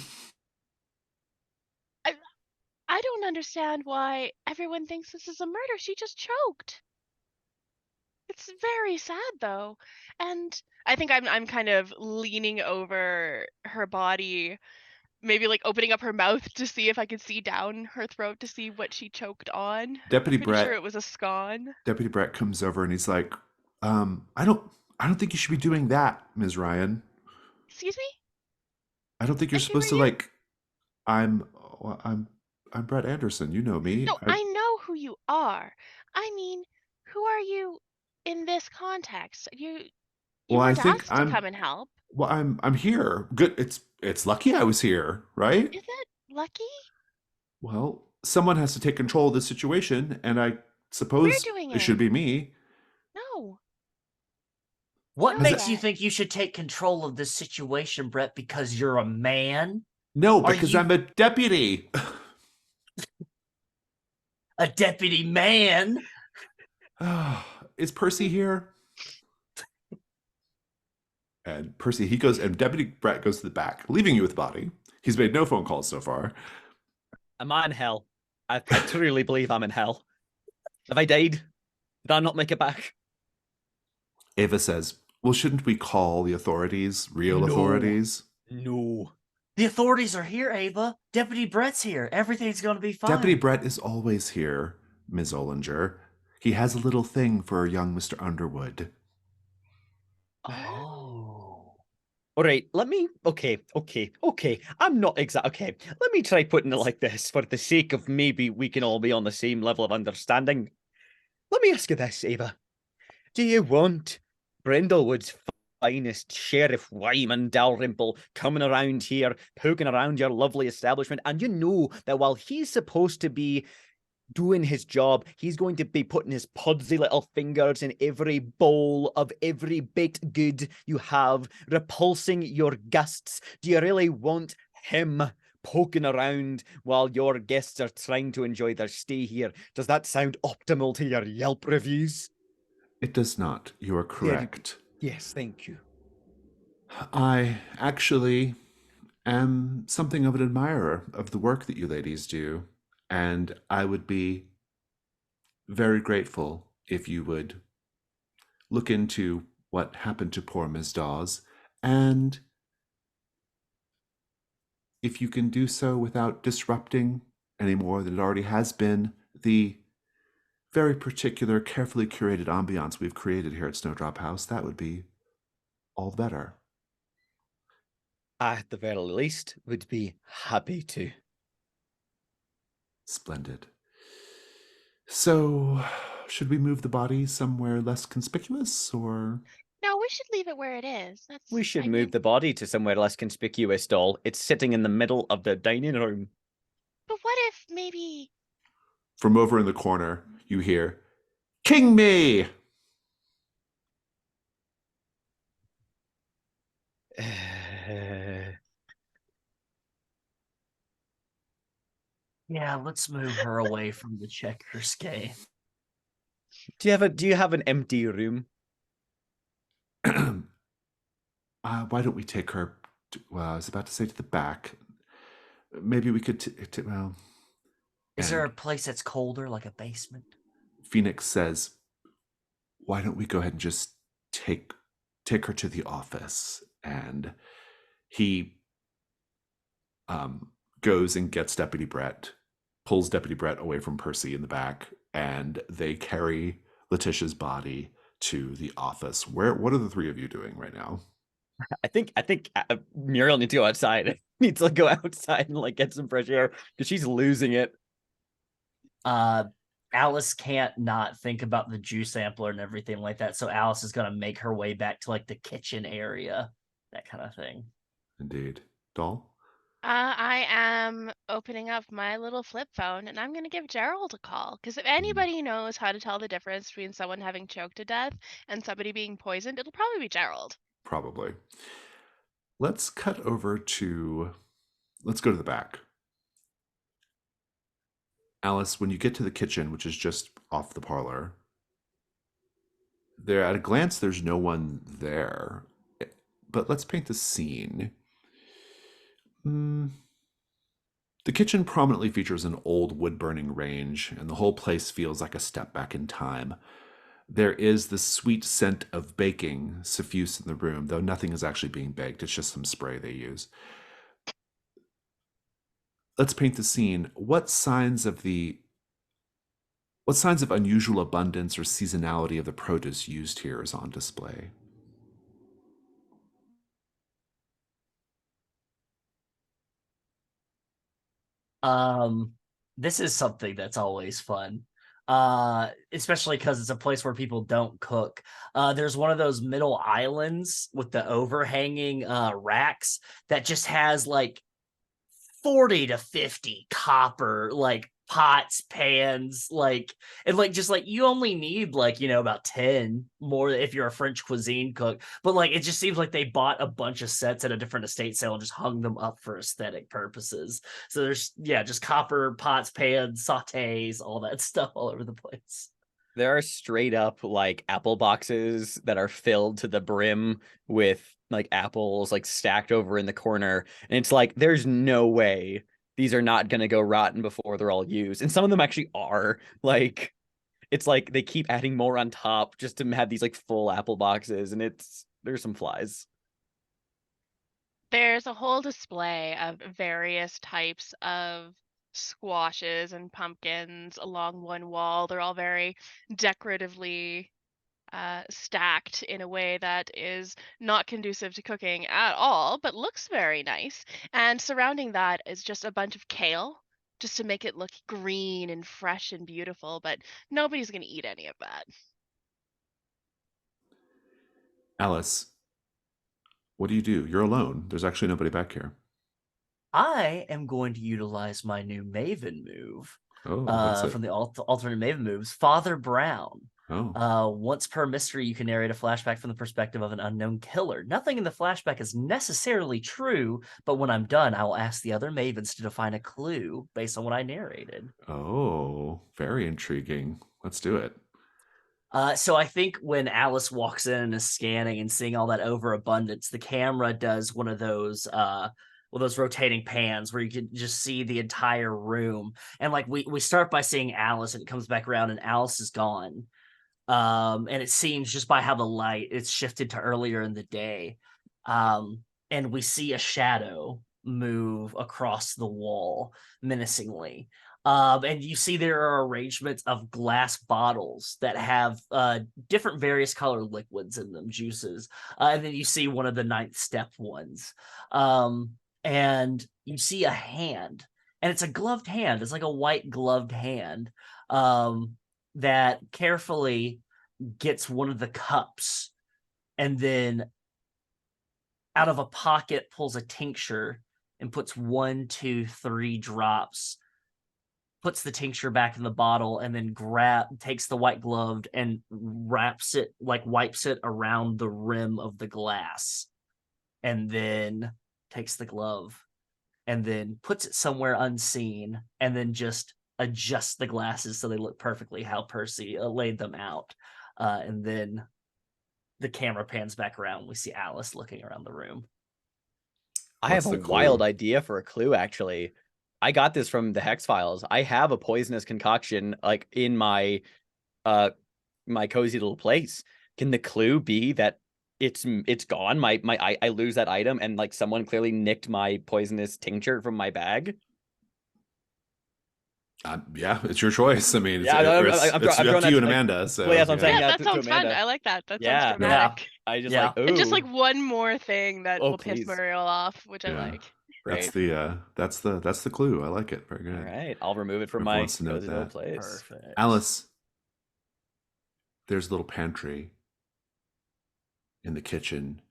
I don't understand why everyone thinks this is a murder. She just choked. It's very sad though. And I think I'm kind of leaning over her body, maybe like opening up her mouth to see if I could see down her throat to see what she choked on. Deputy I'm pretty Brett. sure it was a scone. Deputy Brett comes over and he's like, I don't think you should be doing that, Ms. Ryan. Excuse me? I don't think you're Thank you supposed for to you. like I'm Brett Anderson. You know me. No, I know who you are. I mean, who are you in this context? You Well, I weren't think asked to come and help. Well, I'm here. Good. It's lucky I was here, right? Is it lucky? Well, someone has to take control of the situation, and I suppose We're doing it should it. be me. No. What No, makes you Brett. think you should take control of this situation, Brett, because you're a man? No, because I'm a deputy. A deputy man? Is Percy here? And Percy, he goes, and Deputy Brett goes to the back, leaving you with the body. He's made no phone calls so far. Am I in hell? I truly believe I'm in hell. Have I died? Did I not make it back? Ava says, well, shouldn't we call the authorities, real authorities? No. The authorities are here, Ava. Deputy Brett's here. Everything's going to be fine. Deputy Brett is always here, Ms. Ollinger. He has a little thing for young Mr. Underwood. Oh. All right, okay. I'm not okay. Let me try putting it like this for the sake of maybe we can all be on the same level of understanding. Let me ask you this, Ava. Do you want Brindlewood's finest Sheriff Wyman Dalrymple coming around here, poking around your lovely establishment, and you know that while he's supposed to be doing his job, he's going to be putting his pudsy little fingers in every bowl of every baked good you have, repulsing your guests? Do you really want him poking around while your guests are trying to enjoy their stay here? Does that sound optimal to your Yelp reviews? It does not. You are correct. Yes, thank you. I actually am something of an admirer of the work that you ladies do, and I would be very grateful if you would look into what happened to poor Ms. Dawes, and if you can do so without disrupting any more than it already has been, the very particular, carefully curated ambiance we've created here at Snowdrop House, that would be all the better. I, at the very least, would be happy to. Splendid. So, should we move the body somewhere less conspicuous, or? No, we should leave it where it is. We That's, should I move mean, the body to somewhere less conspicuous, doll. It's sitting in the middle of the dining room. but what if maybe From over in the corner, you hear, "King me!" Yeah, let's move her away from the checkers game. Do you have an empty room? Why don't we take her? Well, I was about to say to the back. Maybe we could. Well, Is there and a place that's colder, like a basement? Phoenix says, "Why don't we go ahead and just take her to the office?" And he goes and gets Deputy Brett, pulls Deputy Brett away from Percy in the back, and they carry Letitia's body to the office. What are the three of you doing right now? I think Muriel needs to go outside. Needs to go outside and like get some fresh air because she's losing it. Alice can't not think about the juice sampler and everything like that. So Alice is gonna make her way back to like the kitchen area, that kind of thing. Indeed. Doll? I am opening up my little flip phone and I'm going to give Gerald a call. Because if anybody knows how to tell the difference between someone having choked to death and somebody being poisoned, it'll probably be Gerald. Probably. Let's cut over to. Let's go to the back. Alice, when you get to the kitchen, which is just off the parlor, there at a glance, there's no one there. But let's paint the scene. The kitchen prominently features an old wood-burning range, and the whole place feels like a step back in time. There is the sweet scent of baking suffused in the room, though nothing is actually being baked. It's just some spray they use. Let's paint the scene. What signs of unusual abundance or seasonality of the produce used here is on display? This is something that's always fun. Especially because it's a place where people don't cook. There's one of those middle islands with the overhanging racks that just has like 40 to 50 copper like pots, pans, like, and like just like you only need like, about 10 more if you're a French cuisine cook. But like it just seems like they bought a bunch of sets at a different estate sale and just hung them up for aesthetic purposes. So there's just copper pots, pans, sautés, all that stuff all over the place. There are straight up like apple boxes that are filled to the brim with like apples like stacked over in the corner. And it's like, there's no way these are not going to go rotten before they're all used. And some of them actually are. Like, it's like they keep adding more on top just to have these like full apple boxes. And there's some flies. There's a whole display of various types of squashes and pumpkins along one wall. They're all very decoratively stacked in a way that is not conducive to cooking at all, but looks very nice. And surrounding that is just a bunch of kale, just to make it look green and fresh and beautiful, but nobody's going to eat any of that. Alice, what do you do? You're alone. There's actually nobody back here. I am going to utilize my new Maven move. Oh, what's it? From the alternate Maven moves, Father Brown. Oh. Once per mystery, you can narrate a flashback from the perspective of an unknown killer. Nothing in the flashback is necessarily true, but when I'm done, I will ask the other Mavens to define a clue based on what I narrated. Oh, very intriguing. Let's do it. So I think when Alice walks in and is scanning and seeing all that overabundance, the camera does one of those those rotating pans where you can just see the entire room. And like we start by seeing Alice and it comes back around and Alice is gone. And it seems just by how the light it's shifted to earlier in the day. And we see a shadow move across the wall menacingly. And you see there are arrangements of glass bottles that have different various color liquids in them, juices. And then you see one of the ninth step ones. And you see a hand, and it's a gloved hand. It's like a white gloved hand that carefully gets one of the cups and then out of a pocket pulls a tincture and puts 1, 2, 3 drops, puts the tincture back in the bottle, and then takes the white gloved and wraps it, like wipes it around the rim of the glass, and then takes the glove and then puts it somewhere unseen, and then just adjusts the glasses so they look perfectly how Percy laid them out. And then the camera pans back around. We see Alice looking around the room. I have What's a the wild clue? idea for a clue, actually. I got this from the Hex Files. I have a poisonous concoction like in my my cozy little place. Can the clue be that it's gone? I lose that item, and like someone clearly nicked my poisonous tincture from my bag. Yeah, it's your choice. I mean, Yeah, it's I'm up throwing to that you to, and like, Amanda. So well, yeah, that's what I'm saying. Yeah, Yeah, that to sounds fun. Amanda. I like that. That sounds Yeah. dramatic. I just Yeah. like, ooh, And just like one more thing that oh, will piss please. Muriel off, which I Yeah. like. That's Great. that's the clue. I like it. Very All good. right, I'll remove it from Whoever my wants to note cozy little that. place. Perfect. Alice, there's a little pantry in the kitchen,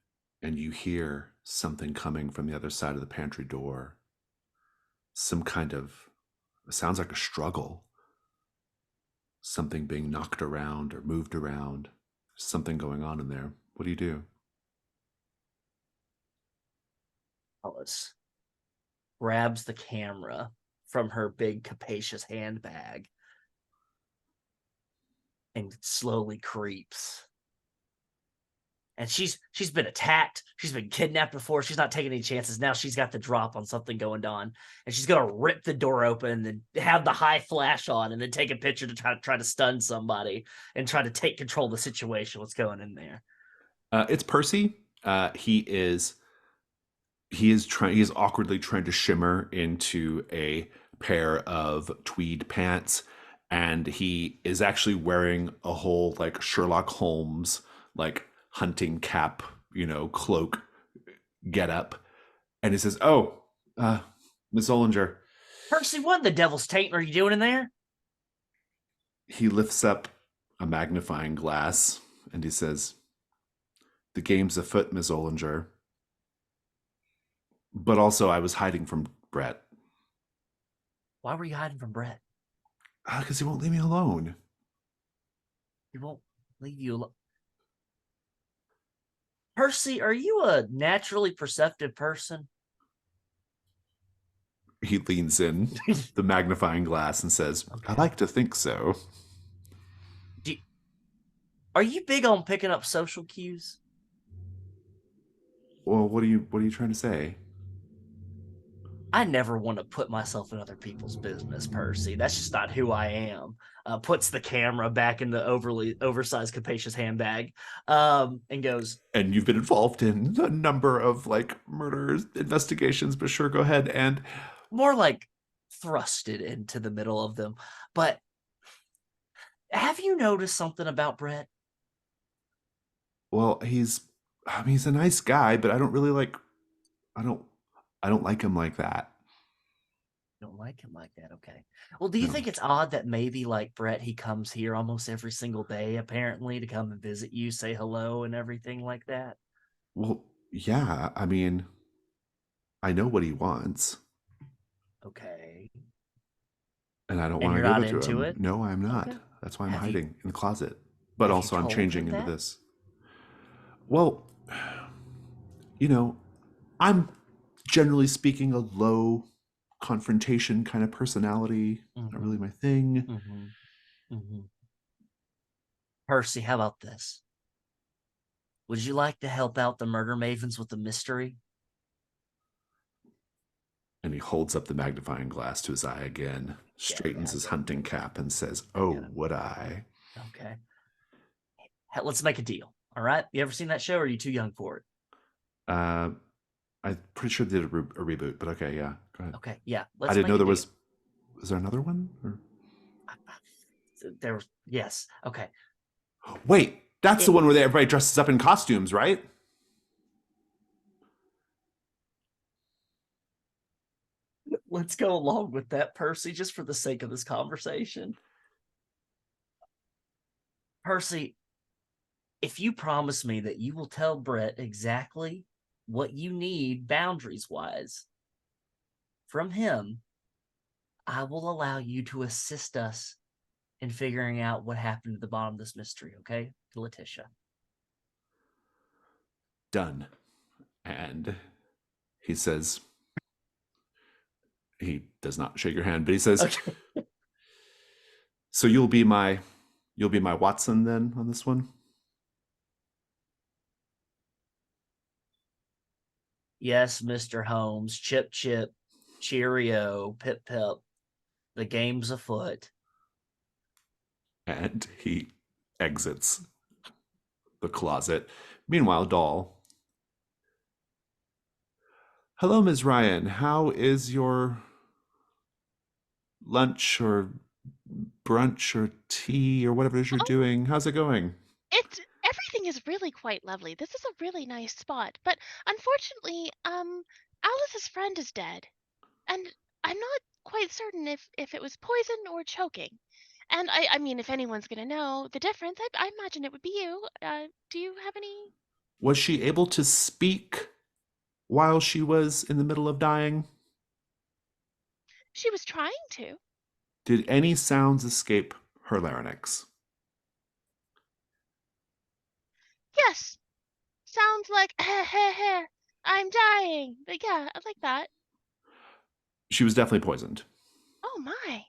and you hear something coming from the other side of the pantry door. Some kind of, it sounds like a struggle. Something being knocked around or moved around. Something going on in there. What do you do? Alice grabs the camera from her big capacious handbag and slowly creeps. And she's been attacked. She's been kidnapped before. She's not taking any chances. Now she's got the drop on something going on, and she's gonna rip the door open and then have the high flash on, and then take a picture to try to stun somebody and try to take control of the situation. What's going in there? It's Percy. He is awkwardly trying to shimmer into a pair of tweed pants, and he is actually wearing a whole like Sherlock Holmes like hunting cap, cloak get up. And he says, "Oh, Miss Ollinger." Percy, what in the devil's taint are you doing in there? He lifts up a magnifying glass and he says, "The game's afoot, Miss Ollinger. But also, I was hiding from Brett." Why were you hiding from Brett? Because he won't leave me alone. He won't leave you alone. Percy, are you a naturally perceptive person? He leans in the magnifying glass and says, Okay. "I like to think so." Are you big on picking up social cues? Well, what are you trying to say? I never want to put myself in other people's business, Percy. That's just not who I am. Puts the camera back in the overly oversized, capacious handbag, and goes, "And you've been involved in a number of like murder investigations, but sure, go ahead." And more like thrusted into the middle of them. But have you noticed something about Brett? well, he's a nice guy, but I don't really like I don't like him like that. You don't like him like that, okay. Well, do you No. think it's odd that maybe like Brett, he comes here almost every single day, apparently, to come and visit you, say hello and everything like that? Well, yeah, I mean, I know what he wants, Okay. and I don't And want to you're give not it to into him. it? No, I'm not. Okay. That's why I'm Have you hiding in the closet. But have you also, I'm told changing him into that? this. Well, I'm generally speaking a low confrontation kind of personality. Not really my thing. Mm-hmm. Mm-hmm. Percy, how about this? Would you like to help out the murder mavens with the mystery? And he holds up the magnifying glass to his eye again, straightens his hunting cap, and says, "Oh, would I?" Okay. Let's make a deal. All right. You ever seen that show, or are you too young for it? I'm pretty sure they did a reboot, but okay, yeah, go ahead. Okay. Yeah. I Let's didn't make know a there deal. was is there another one? Or... Yes. Okay. Wait, that's the one where everybody dresses up in costumes, right? Let's go along with that, Percy, just for the sake of this conversation. Percy, if you promise me that you will tell Brett exactly what you need boundaries-wise from him, I will allow you to assist us in figuring out what happened at the bottom of this mystery, okay? To Letitia. Done. And he says, he does not shake your hand, but he says, okay. So you'll be my Watson then on this one? Yes, Mr. Holmes. Chip, chip, cheerio, pip, pip. The game's afoot. And he exits the closet. Meanwhile, Doll. Hello, Ms. Ryan. How is your lunch or brunch or tea or whatever it is you're doing? How's it going? Everything is really quite lovely. This is a really nice spot, but unfortunately, Alice's friend is dead, and I'm not quite certain if it was poison or choking. And I mean, if anyone's gonna know the difference, I imagine it would be you. Do you have any? Was she able to speak while she was in the middle of dying? She was trying to. Did any sounds escape her larynx? Yes. Sounds like I'm dying. But yeah, I like that. She was definitely poisoned. Oh my.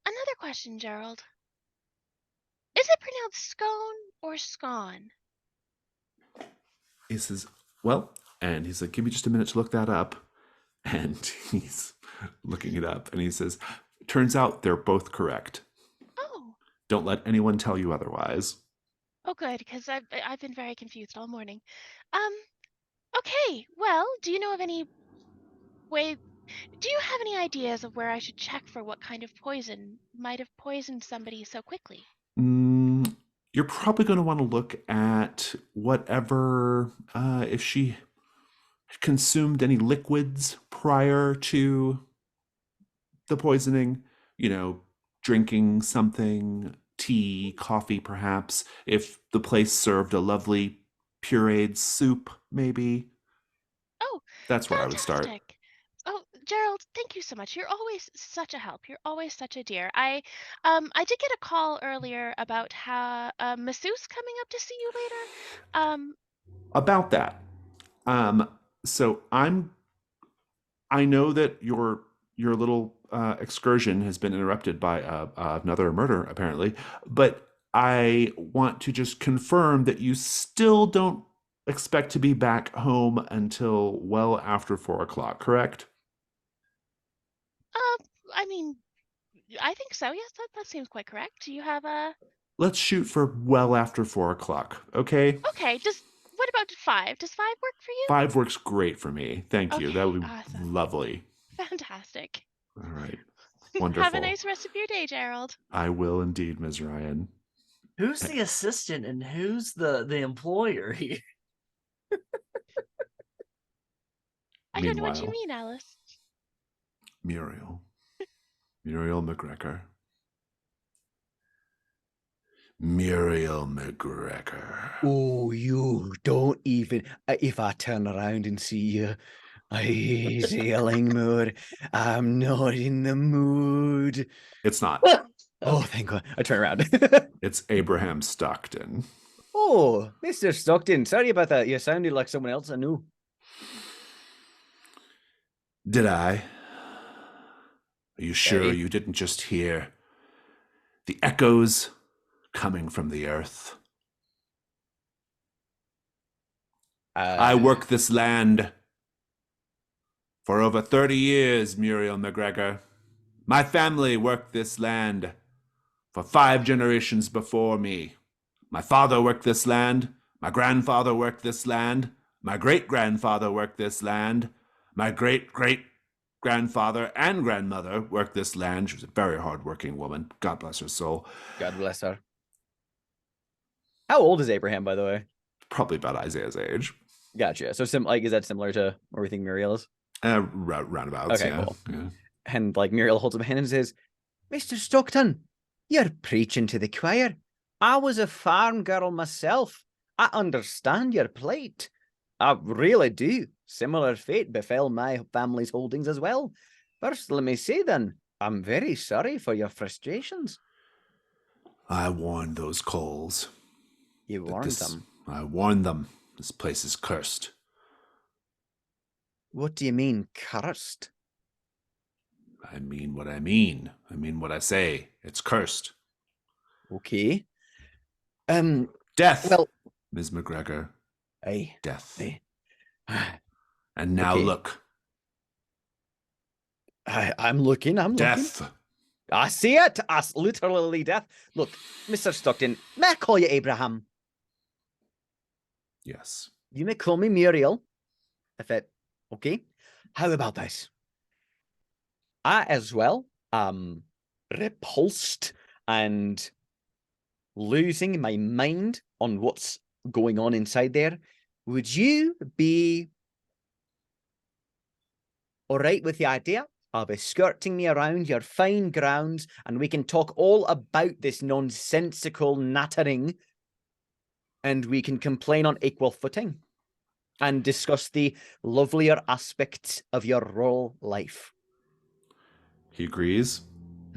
Another question, Gerald. Is it pronounced scone or scone? He says, well, and he's like, give me just a minute to look that up. And he's looking it up, and he says, turns out they're both correct. Oh. Don't let anyone tell you otherwise. Oh, good, because I've been very confused all morning. Okay, well, do you know of any way... Do you have any ideas of where I should check for what kind of poison might have poisoned somebody so quickly? You're probably going to want to look at whatever, if she consumed any liquids prior to the poisoning, drinking something, tea, coffee perhaps, if the place served a lovely pureed soup, maybe. Oh, that's where I would start. Oh, Gerald, thank you so much. You're always such a help. You're always such a dear. I did get a call earlier about how masseuse coming up to see you later. About that. So I know that your little excursion has been interrupted by another murder, apparently, but I want to just confirm that you still don't expect to be back home until well after 4 o'clock, correct? I mean, I think so. Yes, that seems quite correct. Do you have a... Let's shoot for well after 4 o'clock, okay? Okay, what about 5? Does 5 work for you? 5 works great for me. Thank you. That would be awesome. Lovely. Fantastic. All right. Wonderful. Have a nice rest of your day, Gerald. I will indeed, Ms. Ryan. Who's the assistant and who's the employer here? I don't know what you mean, Alice. Muriel McGregor. Muriel McGregor. Oh, you don't even... if I turn around and see you, he's yelling mood. I'm not in the mood. It's not. Oh, thank God. I turn around. It's Abraham Stockton. Oh, Mr. Stockton. Sorry about that. You sounded like someone else I knew. Did I? Are you sure you didn't just hear the echoes coming from the earth? I work this land for over 30 years, Muriel McGregor. My family worked this land for 5 generations before me. My father worked this land. My grandfather worked this land. My great-grandfather worked this land. My great-great-grandfather and grandmother worked this land. She was a very hard-working woman. God bless her soul. God bless her. How old is Abraham, by the way? Probably about Isaiah's age. Gotcha. So, is that similar to where we think Muriel is? Roundabouts, Okay, yeah. cool. Yeah. And like Muriel holds up a hand and says, Mr. Stockton, you're preaching to the choir. I was a farm girl myself. I understand your plight. I really do. Similar fate befell my family's holdings as well. First, let me say then, I'm very sorry for your frustrations. I warned those Coles. You warned them. I warned them. This place is cursed. What do you mean, cursed? I mean what I mean. I mean what I say. It's cursed. Okay. Death. Well, Ms. McGregor. aye. Death. Aye. And now Okay. look. I'm looking. Death. I see it. Literally death. Look, Mr. Stockton, may I call you Abraham? Yes. You may call me Muriel. Okay? How about this? I as well am repulsed and losing my mind on what's going on inside there. Would you be all right with the idea of escorting me around your fine grounds and we can talk all about this nonsensical nattering and we can complain on equal footing and discuss the lovelier aspects of your rural life? He agrees.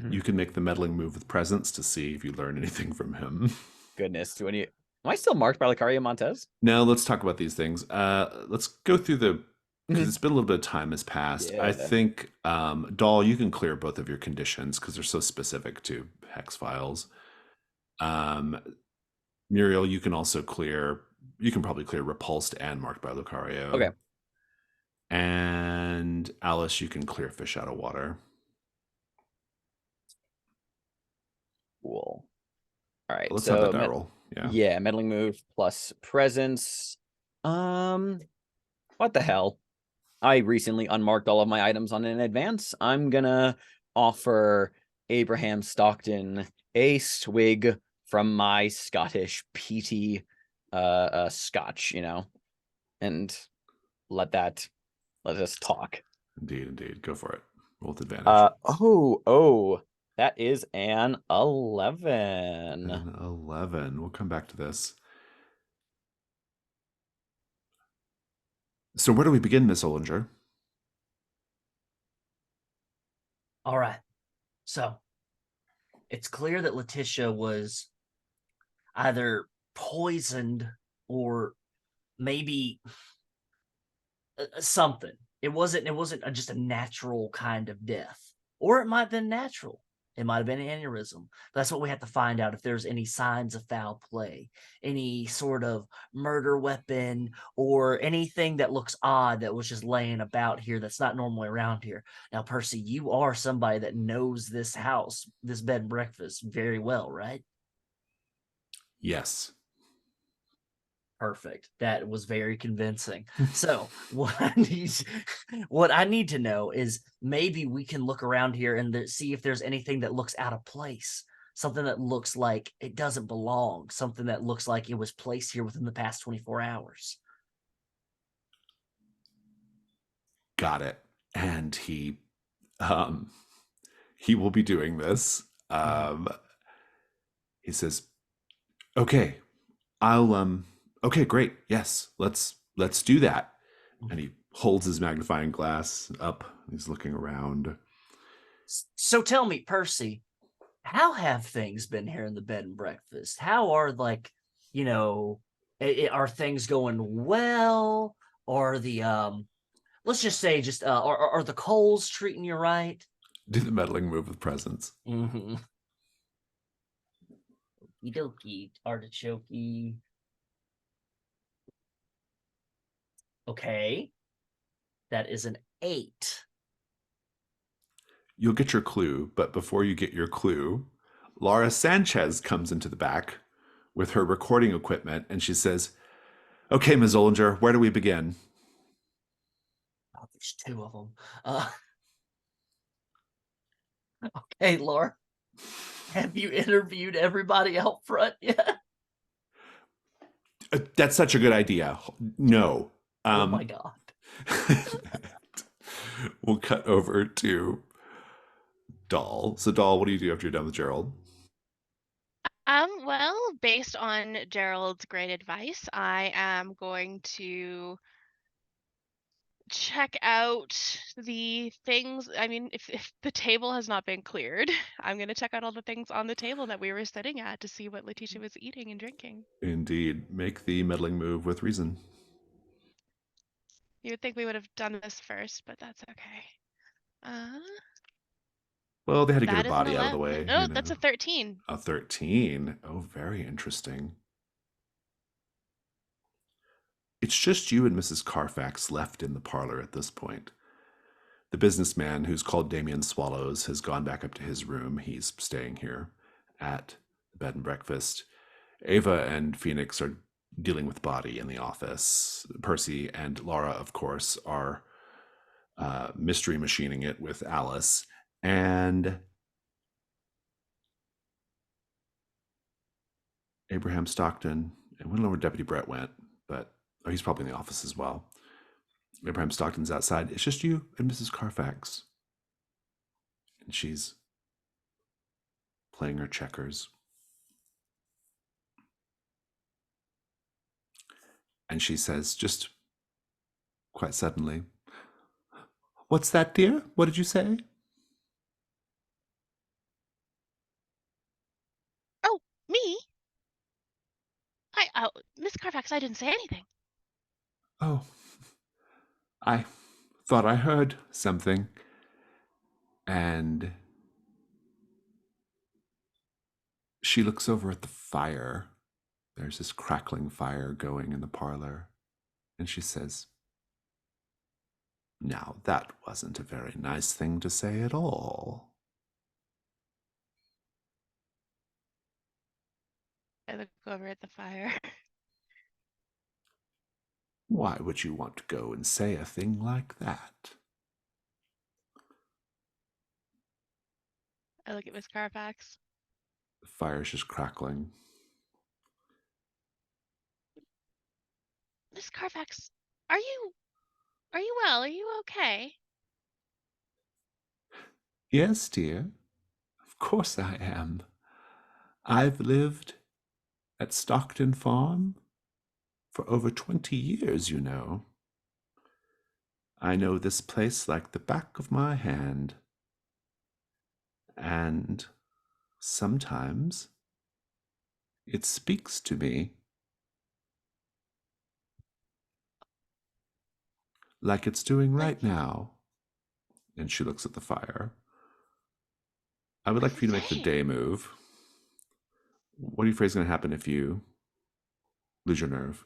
You can make the meddling move with presence to see if you learn anything from him. Goodness, am I still marked by Lucario Montez? Now let's talk about these things. Let's go through because it's been a little bit of time has passed. Yeah. I think, Doll, you can clear both of your conditions because they're so specific to hex files. Muriel, you can also clear. You can probably clear repulsed and marked by Lucario. Okay. And Alice, you can clear fish out of water. Cool. All right. Let's so have that die roll. Yeah, meddling move plus presence. What the hell? I recently unmarked all of my items on in advance. I'm gonna offer Abraham Stockton a swig from my Scottish peaty scotch, and let us talk. Indeed. Go for it. Roll with advantage. That is an 11. An 11. We'll come back to this. So where do we begin, Miss Ollinger? All right. So it's clear that Letitia was either poisoned or maybe something. It wasn't just a natural kind of death, or it might have been natural. It might have been an aneurysm. That's what we have to find out, if there's any signs of foul play, any sort of murder weapon, or anything that looks odd that was just laying about here that's not normally around here. Now, Percy, you are somebody that knows this house, this bed and breakfast very well, right? Yes. Perfect. That was very convincing. So what I need to know is maybe we can look around here and see if there's anything that looks out of place, something that looks like it doesn't belong, something that looks like it was placed here within the past 24 hours. Got it. And he will be doing this. He says, okay, okay, great. Yes, let's do that. And he holds his magnifying glass up. He's looking around. So tell me, Percy, how have things been here in the bed and breakfast? How are, are things going well? Or let's just say, are the Coles treating you right? Do the meddling move with presence. Mm-hmm. Okie dokie, artichoke. Okay. That is an 8. You'll get your clue, but before you get your clue, Laura Sanchez comes into the back with her recording equipment, and she says, okay, Ms. Ollinger, where do we begin? There's two of them. Okay, Laura. Have you interviewed everybody out front yet? That's such a good idea. No. Oh my god. We'll cut over to Doll. So, Doll, what do you do after you're done with Gerald? Well, based on Gerald's great advice, I am going to check out the things. I mean, if the table has not been cleared, I'm going to check out all the things on the table that we were sitting at to see what Letitia was eating and drinking. Indeed. Make the meddling move with reason. You would think we would have done this first, but that's okay. Well, they had to get her That is an body out of the 11. way. No, you that's know. a 13. A 13. Oh, very interesting. It's just you and Mrs. Carfax left in the parlor at this point. The businessman, who's called Damien Swallows, has gone back up to his room. He's staying here at the bed and breakfast. Ava and Phoenix are dealing with Body in the office. Percy and Laura, of course, are mystery machining it with Alice. And Abraham Stockton, and we don't know where Deputy Brett went, but he's probably in the office as well. Abraham Stockton's outside. It's just you and Mrs. Carfax. And she's playing her checkers. And she says, just quite suddenly, "What's that, dear? What did you say?" Oh, me? Miss Carfax, I didn't say anything. "Oh, I thought I heard something." And she looks over at the fire. There's this crackling fire going in the parlor. And she says, "Now, that wasn't a very nice thing to say at all." I look over at the fire. "Why would you want to go and say a thing like that?" I look at Miss Carfax. The fire's just crackling. Miss Carfax, are you well? Are you okay? "Yes, dear. Of course I am. I've lived at Stockton Farm for over 20 years, you know. I know this place like the back of my hand. And sometimes it speaks to me like it's doing Like, right now." And she looks at the fire. "I would like what's for it you to make the saying? day move. What do you afraid is going to happen if you lose your nerve?"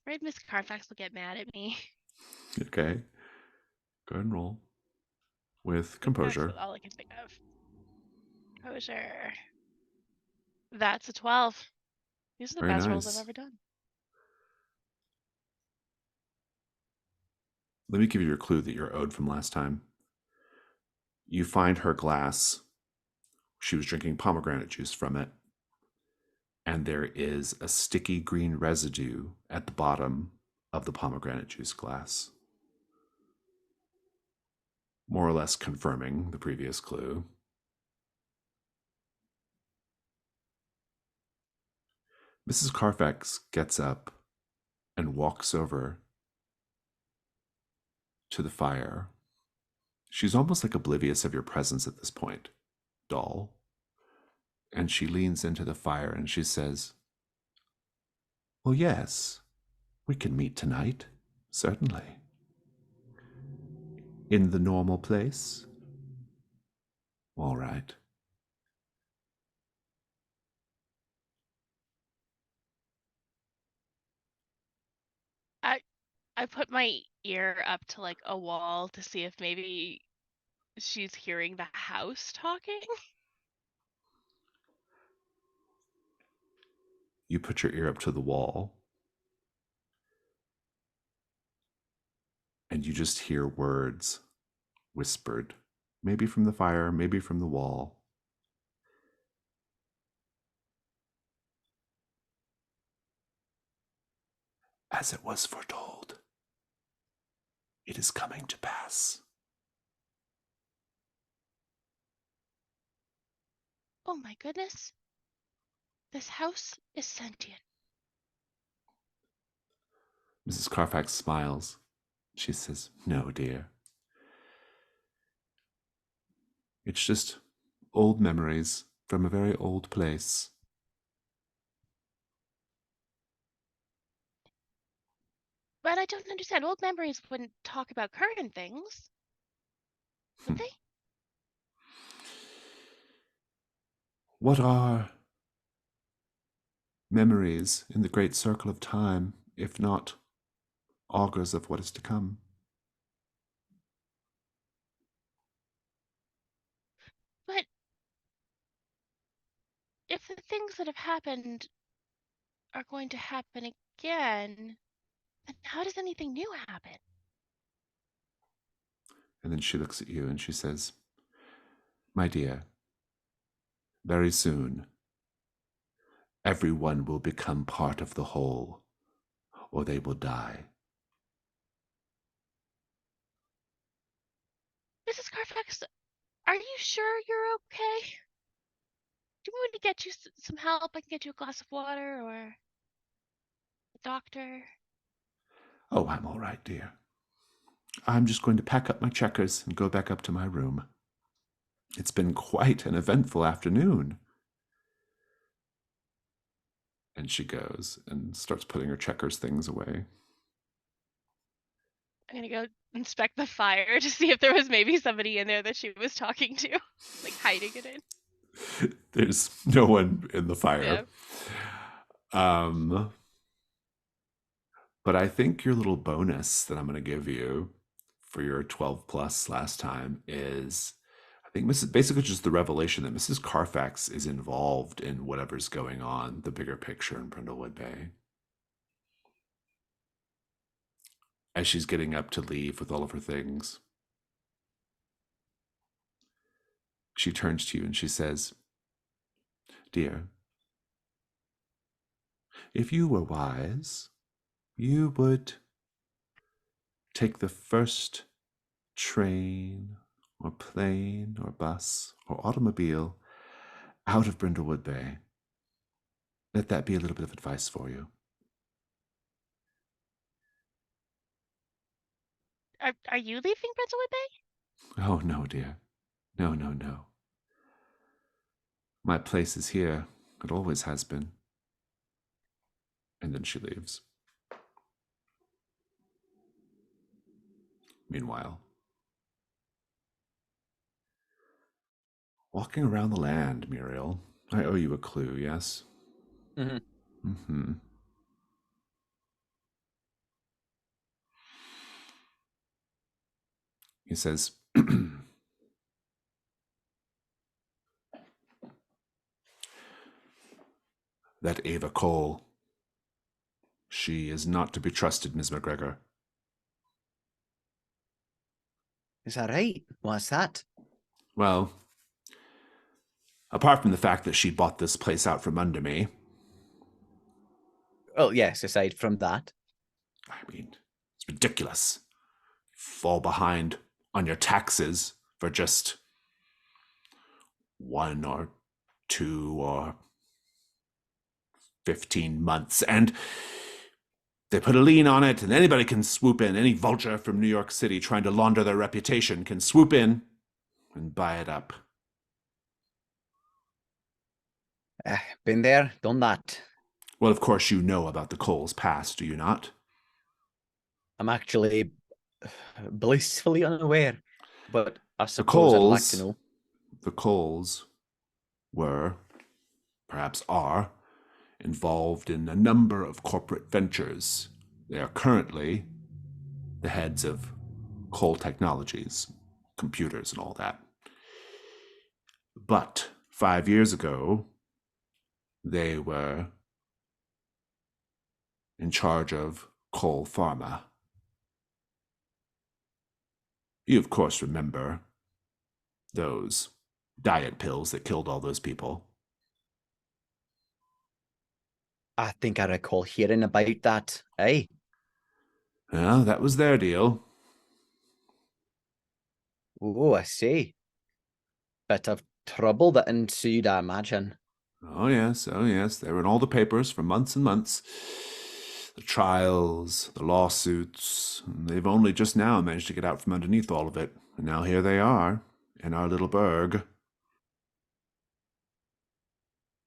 Afraid Miss Carfax will get mad at me. Okay. Go ahead and roll with That's composure. all I can think of. Composure. That's a 12. These are the Very best rolls I've nice. ever done. Let me give you your clue that you're owed from last time. You find her glass. She was drinking pomegranate juice from it. And there is a sticky green residue at the bottom of the pomegranate juice glass, more or less confirming the previous clue. Mrs. Carfax gets up and walks over to the fire. She's almost like oblivious of your presence at this point, Doll. And she leans into the fire and she says, "Well, yes, we can meet tonight, certainly. In the normal place? All right." I put my ear up to like a wall to see if maybe she's hearing the house talking. You put your ear up to the wall And you just hear words whispered, maybe from the fire, maybe from the wall. As it was foretold, it is coming to pass. Oh my goodness. This house is sentient. Mrs. Carfax smiles. She says, "No, dear. It's just old memories from a very old place." But I don't understand. Old memories wouldn't talk about current things, would they? What are memories in the great circle of time, if not augurs of what is to come? But if the things that have happened are going to happen again, then how does anything new happen? And then she looks at you and she says, "My dear, very soon, everyone will become part of the whole, or they will die." Mrs. Carfax, are you sure you're okay? Do you want me to get you some help? I can get you a glass of water or a doctor. "Oh, I'm all right, dear. I'm just going to pack up my checkers and go back up to my room. It's been quite an eventful afternoon." And she goes and starts putting her checkers things away. I'm gonna go inspect the fire to see if there was maybe somebody in there that she was talking to, like hiding it in. There's no one in the Yeah. fire. But I think your little bonus that I'm going to give you for your 12 plus last time is, I think this is basically just the revelation that Mrs. Carfax is involved in whatever's going on, the bigger picture in Brindlewood Bay. As she's getting up to leave with all of her things, she turns to you and she says, "Dear, if you were wise, you would take the first train or plane or bus or automobile out of Brindlewood Bay. Let that be a little bit of advice for you." Are you leaving Brindlewood Bay? "Oh, no, dear. No, no, no. My place is here. It always has been." And then she leaves. Meanwhile, walking around the land, Muriel, I owe you a clue, yes? Mm-hmm. Mm-hmm. He says, "That Ava Cole, she is not to be trusted, Miss McGregor." Is that right? What's that? "Well, apart from the fact that she bought this place out from under me, Oh, yes, aside from that. I mean, it's ridiculous. Fall behind on your taxes for just 1 or 2 or 15 months, and they put a lien on it, and anybody can swoop in. Any vulture from New York City trying to launder their reputation can swoop in and buy it up." Been there, done that. Well, of course you know about the Coles past, do you not? I'm actually blissfully unaware, but I The suppose I'd like to Coles, know. the Coles were, perhaps are, involved in a number of corporate ventures. They are currently the heads of Cole Technologies, computers and all that. But 5 years ago, they were in charge of Cole Pharma. You, of course, remember those diet pills that killed all those people. I think I recall hearing about that. Eh? Well, that was their deal. Oh, I see. Bit of trouble that ensued, I imagine. Oh, yes, oh, yes. They were in all the papers for months and months. The trials, the lawsuits. They've only just now managed to get out from underneath all of it. And now here they are, in our little burg.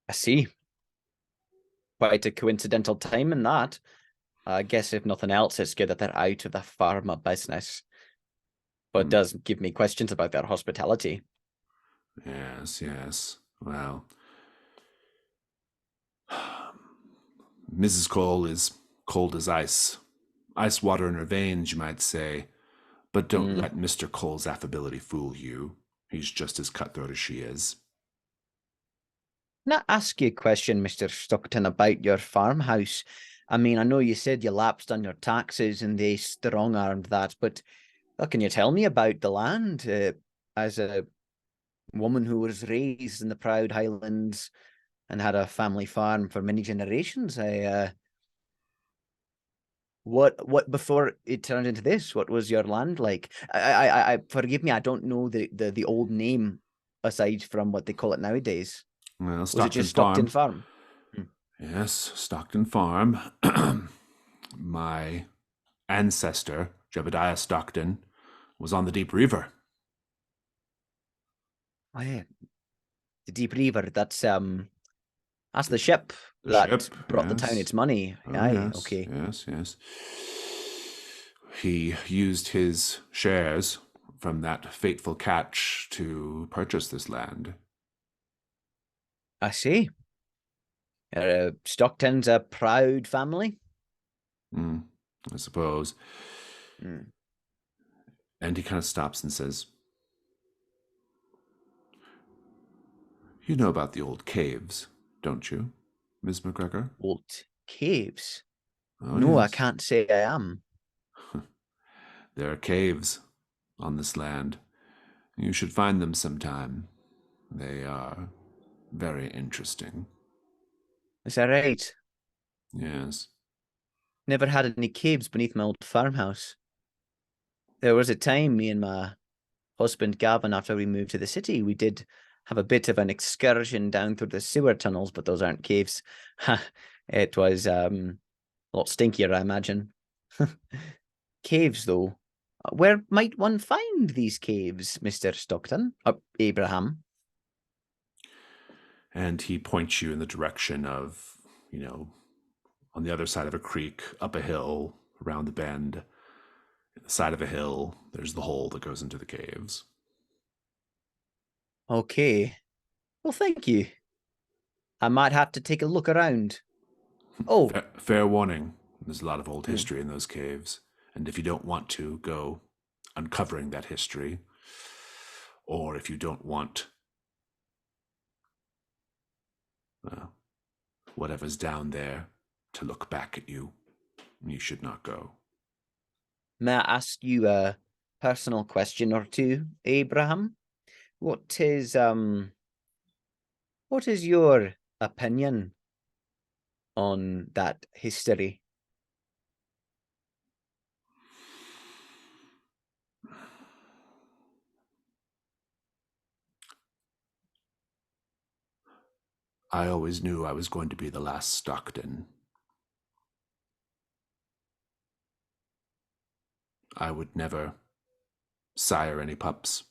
I see. Quite a coincidental time in that. I guess if nothing else, it's good that they're out of the pharma business. But it does give me questions about their hospitality. Yes, yes. Well, Mrs. Cole is cold as ice. Ice water in her veins, you might say. But don't let Mr. Cole's affability fool you. He's just as cutthroat as she is. Can I ask you a question, Mr. Stockton, about your farmhouse? I mean, I know you said you lapsed on your taxes and they strong-armed that, but can you tell me about the land? As a woman who was raised in the proud Highlands and had a family farm for many generations, what before it turned into this? What was your land like? I forgive me, I don't know the old name aside from what they call it nowadays. Well, Was it Stockton just Stockton Farm. Farm? Yes, Stockton Farm. My ancestor, Jebediah Stockton, was on the Deep River. Oh, yeah. The Deep River, that's the ship The that ship, brought the town yes. its money. Oh, Aye, yes, okay. yes, yes. He used his shares from that fateful catch to purchase this land. I see. Stockton's a proud family. I suppose. Mm. And he kind of stops and says, "You know about the old caves, don't you, Miss McGregor?" Old caves. Oh, No, I yes. can't say I am. There are caves on this land. You should find them sometime. They are very interesting. Is that right? Yes. Never had any caves beneath my old farmhouse. There was a time me and my husband Gavin, after we moved to the city, we did have a bit of an excursion down through the sewer tunnels, but those aren't caves. It was a lot stinkier, I imagine. Caves, though. Where might one find these caves, Mr. Stockton? Abraham. And he points you in the direction of, on the other side of a creek, up a hill, around the bend, the side of a hill, there's the hole that goes into the caves. Okay. Well, thank you. I might have to take a look around. Oh, Fair warning, there's a lot of old history in those caves. And if you don't want to go uncovering that history, or if you don't want whatever's down there to look back at you, you should not go. may I ask you a personal question or two, Abraham? What is your opinion on that history? I always knew I was going to be the last Stockton. I would never sire any pups.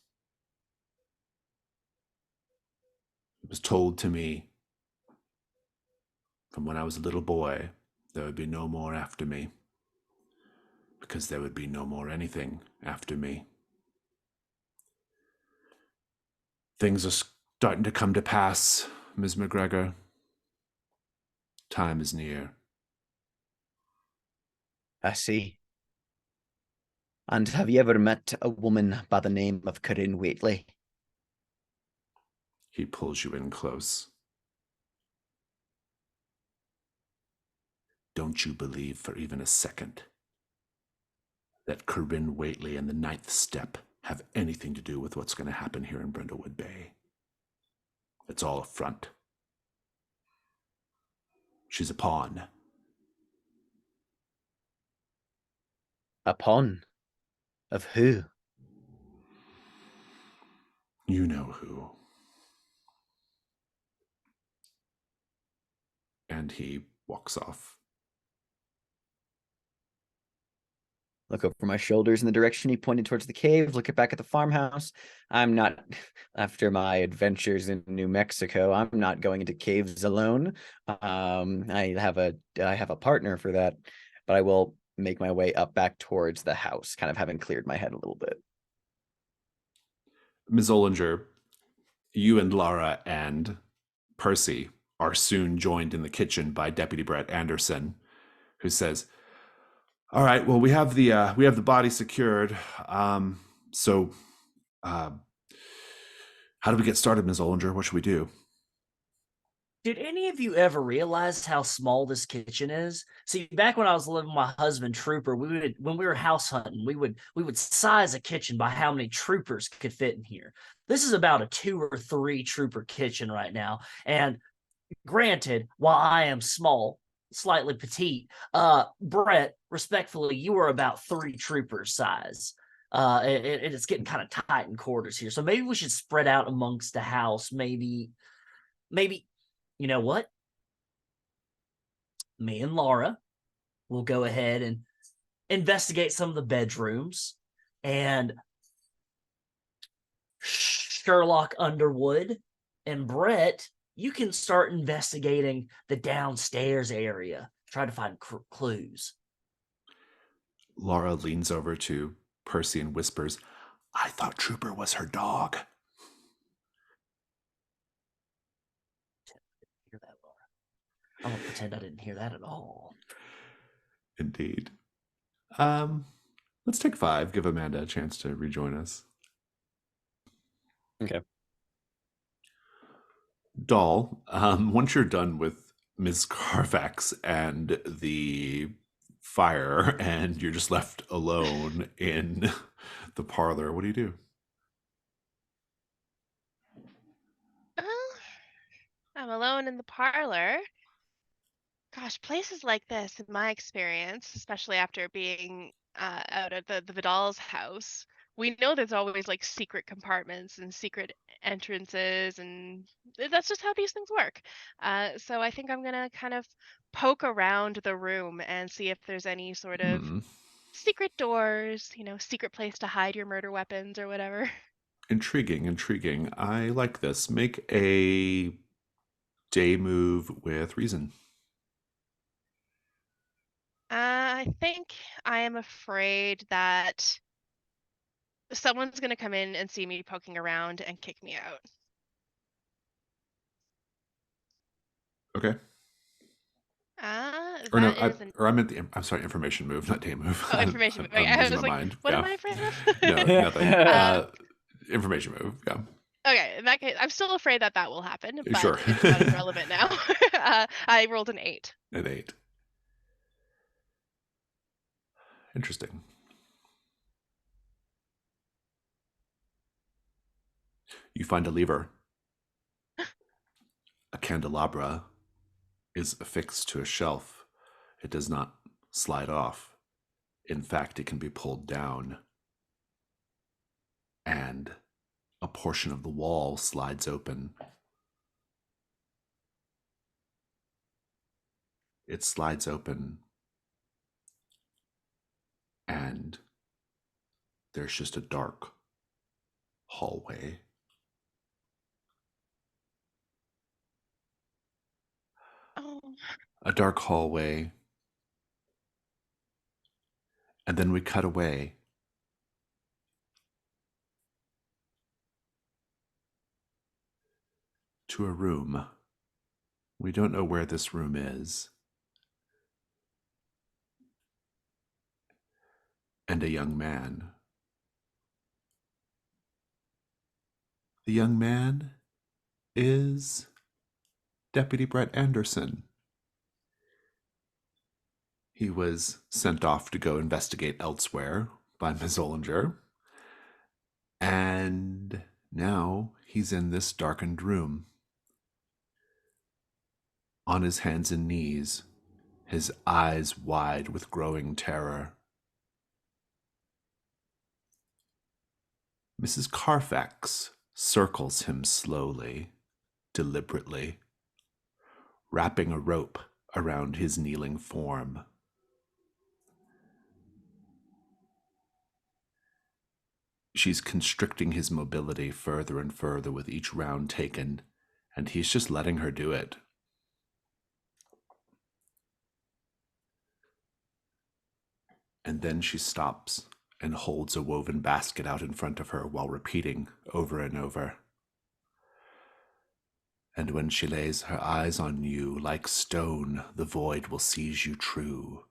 It was told to me from when I was a little boy there would be no more after me, because there would be no more anything after me. Things are starting to come to pass, Ms. McGregor. Time is near. I see. And have you ever met a woman by the name of Corinne Waitley? He pulls you in close. Don't you believe for even a second that Corinne Waitley and the Ninth Step have anything to do with what's going to happen here in Brindlewood Bay. It's all a front. She's a pawn. A pawn? Of who? You know who. And he walks off. Look over my shoulders in the direction he pointed towards the cave, look back at the farmhouse. I'm not, after my adventures in New Mexico, I'm not going into caves alone. I have a partner for that, but I will make my way up back towards the house, kind of having cleared my head a little bit. Ms. Ollinger, you and Lara and Percy are soon joined in the kitchen by Deputy Brett Anderson, who says, "All right, well, we have the body secured. So, how do we get started, Ms. Ollinger? What should we do?" Did any of you ever realize how small this kitchen is? See, back when I was living with my husband Trooper, when we were house hunting, we would size a kitchen by how many troopers could fit in here. This is about a 2 or 3 trooper kitchen right now. And granted, while I am small, slightly petite, Brett, respectfully, you are about 3 troopers size. It's getting kind of tight in quarters here. So maybe we should spread out amongst the house. Maybe you know what? Me and Laura will go ahead and investigate some of the bedrooms, and Sherlock Underwood and Brett, you can start investigating the downstairs area, try to find clues. Laura leans over to Percy and whispers, "I thought Trooper was her dog." Hear that, Laura? I'm gonna pretend I didn't hear that at all. Indeed. Let's take 5. Give Amanda a chance to rejoin us. Okay. Doll, once you're done with Ms. Carfax and the fire and you're just left alone in the parlor, what do you do? I'm alone in the parlor. Gosh, places like this, in my experience, especially after being out at the Vidal's house, we know there's always like secret compartments and secret entrances, and that's just how these things work. So I think I'm gonna kind of poke around the room and see if there's any sort of secret doors, secret place to hide your murder weapons or whatever. Intriguing. I like this. Make a day move with reason. I think I am afraid that someone's going to come in and see me poking around and kick me out. Okay. That Or no, is an I meant I'm sorry, information move, not day move. information move. I'm I losing was my like, mind. what Yeah. am I afraid of? No, nothing. Information move. Yeah. Okay, in that case, I'm still afraid that will happen, but Sure. it's not as relevant now. I rolled an 8. An 8. Interesting. You find a lever. A candelabra is affixed to a shelf. It does not slide off. In fact, it can be pulled down. And a portion of the wall slides open. It slides open. And there's just a dark hallway. Oh. A dark hallway. And then we cut away. To a room. We don't know where this room is. And a young man. The young man is Deputy Brett Anderson. He was sent off to go investigate elsewhere by Ms. Ollinger. Now he's in this darkened room, on his hands and knees, his eyes wide with growing terror. Mrs. Carfax circles him slowly, deliberately, wrapping a rope around his kneeling form. She's constricting his mobility further and further with each round taken, and he's just letting her do it. And then she stops and holds a woven basket out in front of her while repeating over and over. And when she lays her eyes on you like stone, the void will seize you true.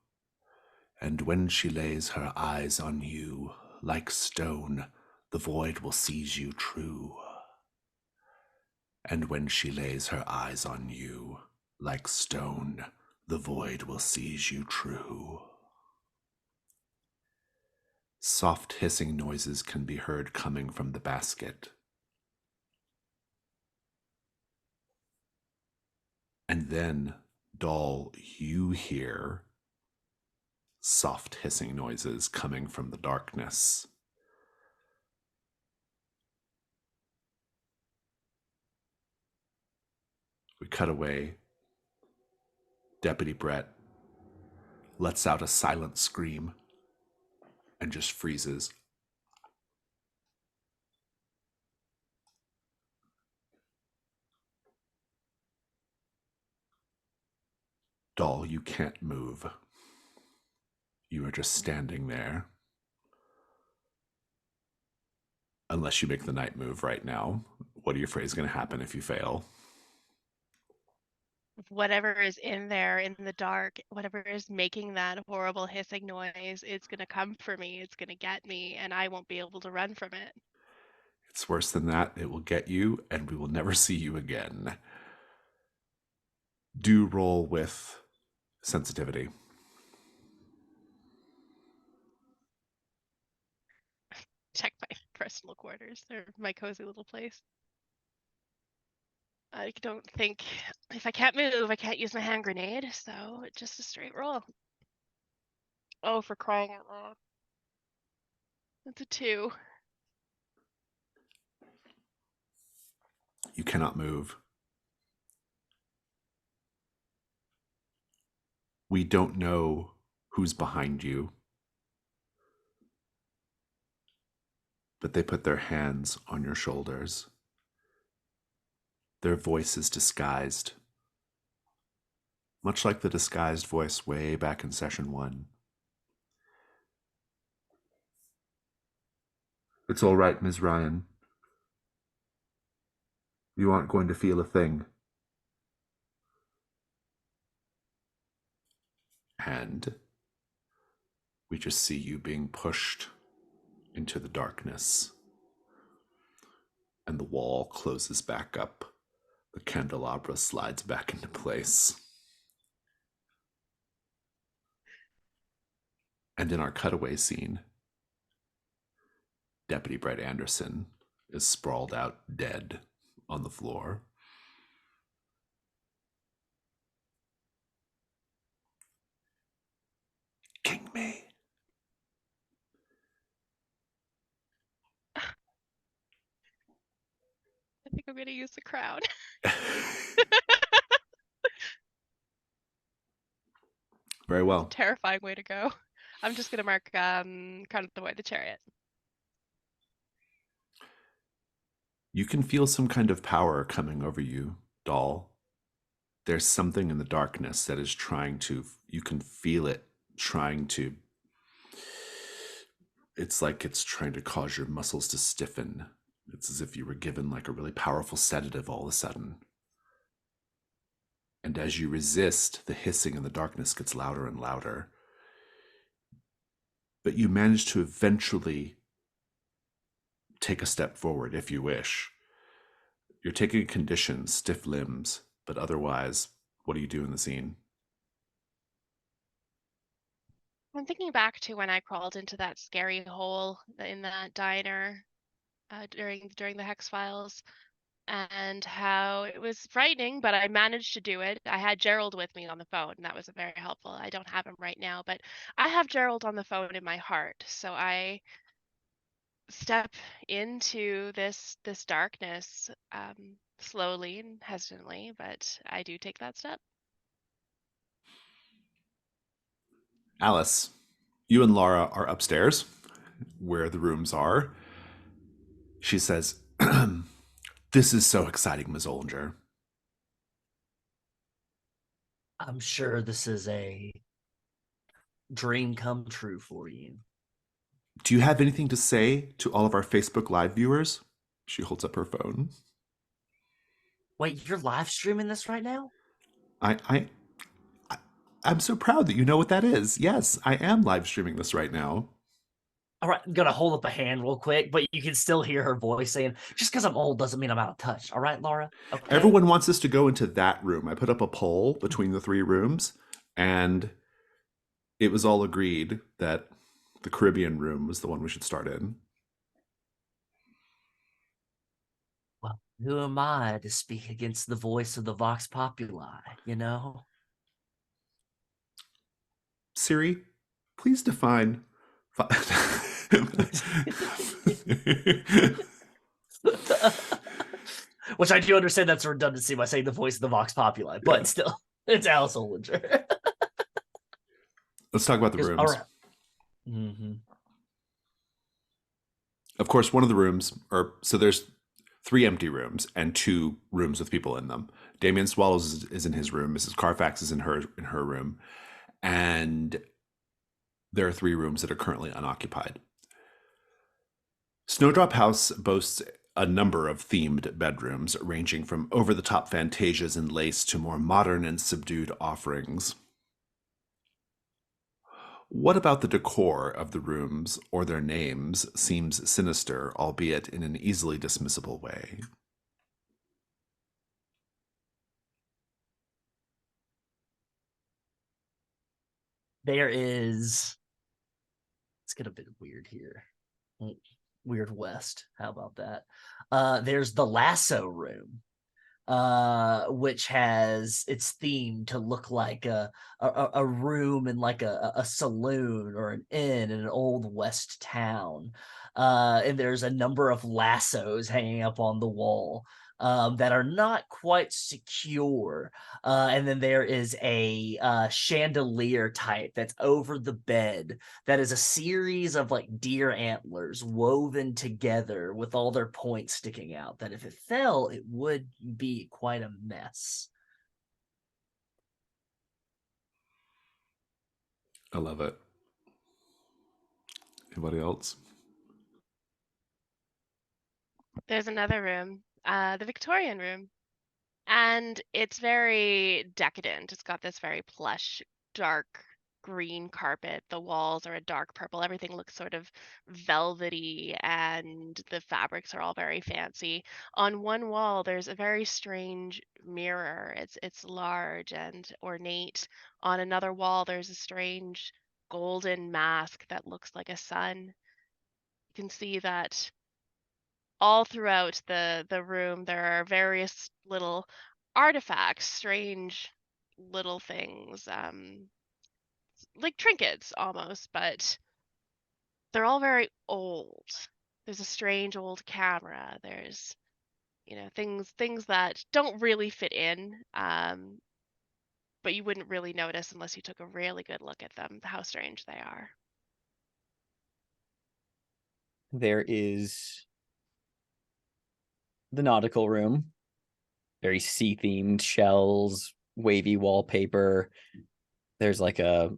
And when she lays her eyes on you like stone, the void will seize you true. And when she lays her eyes on you like stone, the void will seize you true. Soft hissing noises can be heard coming from the basket. And then, doll, you hear soft hissing noises coming from the darkness. We cut away. Deputy Brett lets out a silent scream and just freezes. Doll, you can't move. You are just standing there. Unless you make the night move right now. What are you afraid is going to happen if you fail? Whatever is in there in the dark, whatever is making that horrible hissing noise, it's going to come for me. It's going to get me, and I won't be able to run from it. It's worse than that. It will get you, and we will never see you again. Do roll with sensitivity. Check my personal quarters or my cozy little place. I don't think, if I can't move, I can't use my hand grenade, so it's just a straight roll. Oh, for crying out loud. That's a 2. You cannot move. We don't know who's behind you, but they put their hands on your shoulders. Their voice is disguised, much like the disguised voice way back in session 1. It's all right, Ms. Ryan. You aren't going to feel a thing. And we just see you being pushed into the darkness. And the wall closes back up. The candelabra slides back into place. And in our cutaway scene, Deputy Brett Anderson is sprawled out dead on the floor. King me. I think I'm going to use the crown. Very well. Terrifying way to go. I'm just going to mark Crown of the Void, the chariot. You can feel some kind of power coming over you, doll. There's something in the darkness that is trying to, you can feel it trying to, it's like it's trying to cause your muscles to stiffen. It's as if you were given like a really powerful sedative all of a sudden. And as you resist, the hissing in the darkness gets louder and louder. But you manage to eventually take a step forward if you wish. You're taking a condition, stiff limbs, but otherwise, what do you do in the scene? I'm thinking back to when I crawled into that scary hole in that diner. during the Hex Files, and how it was frightening, but I managed to do it. I had Gerald with me on the phone, and that was very helpful. I don't have him right now, but I have Gerald on the phone in my heart. So I step into this darkness, slowly and hesitantly, but I do take that step. Alice, you and Laura are upstairs where the rooms are. She says, "This is so exciting, Ms. Ollinger." I'm sure this is a dream come true for you. Do you have anything to say to all of our Facebook Live viewers? She holds up her phone. Wait, you're live streaming this right now? I I'm so proud that you know what that is. Yes, I am live streaming this right now. All right, I'm gonna hold up a hand real quick, but you can still hear her voice saying, "Just because I'm old doesn't mean I'm out of touch." All right, Laura. Okay. Everyone wants us to go into that room. I put up a poll between the 3 rooms, and it was all agreed that the Caribbean room was the one we should start in. Well, who am I to speak against the voice of the Vox Populi? You know. Siri, please define. Which I do understand that's a redundancy by saying the voice of the Vox Populi, but still, it's Alice Ollinger. Let's talk about the rooms. All right. Mm-hmm. Of course, one of the rooms, so there's 3 empty rooms and 2 rooms with people in them. Damien Swallows is in his room. Mrs. Carfax is in her room, and there are 3 rooms that are currently unoccupied. Snowdrop House boasts a number of themed bedrooms, ranging from over-the-top fantasias and lace to more modern and subdued offerings. What about the decor of the rooms or their names seems sinister, albeit in an easily dismissible way? There is. Let's get a bit weird here. Weird West. How about that? There's the Lasso Room, which has its theme to look like a room in like a saloon or an inn in an old West town. And there's a number of lassos hanging up on the wall that are not quite secure. And then there is a chandelier type that's over the bed that is a series of like deer antlers woven together with all their points sticking out, that if it fell, it would be quite a mess. I love it. Anybody else? There's another room, the Victorian room, and it's very decadent. It's got this very plush, dark green carpet. The walls are a dark purple. Everything looks sort of velvety, and the fabrics are all very fancy. On one wall, there's a very strange mirror. It's large and ornate. On another wall, there's a strange golden mask that looks like a sun. You can see that all throughout the room there are various little artifacts, strange little things, like trinkets almost, but they're all very old. There's a strange old camera. There's, things that don't really fit in, but you wouldn't really notice unless you took a really good look at them, how strange they are. There is the nautical room, very sea themed shells, wavy wallpaper. There's like I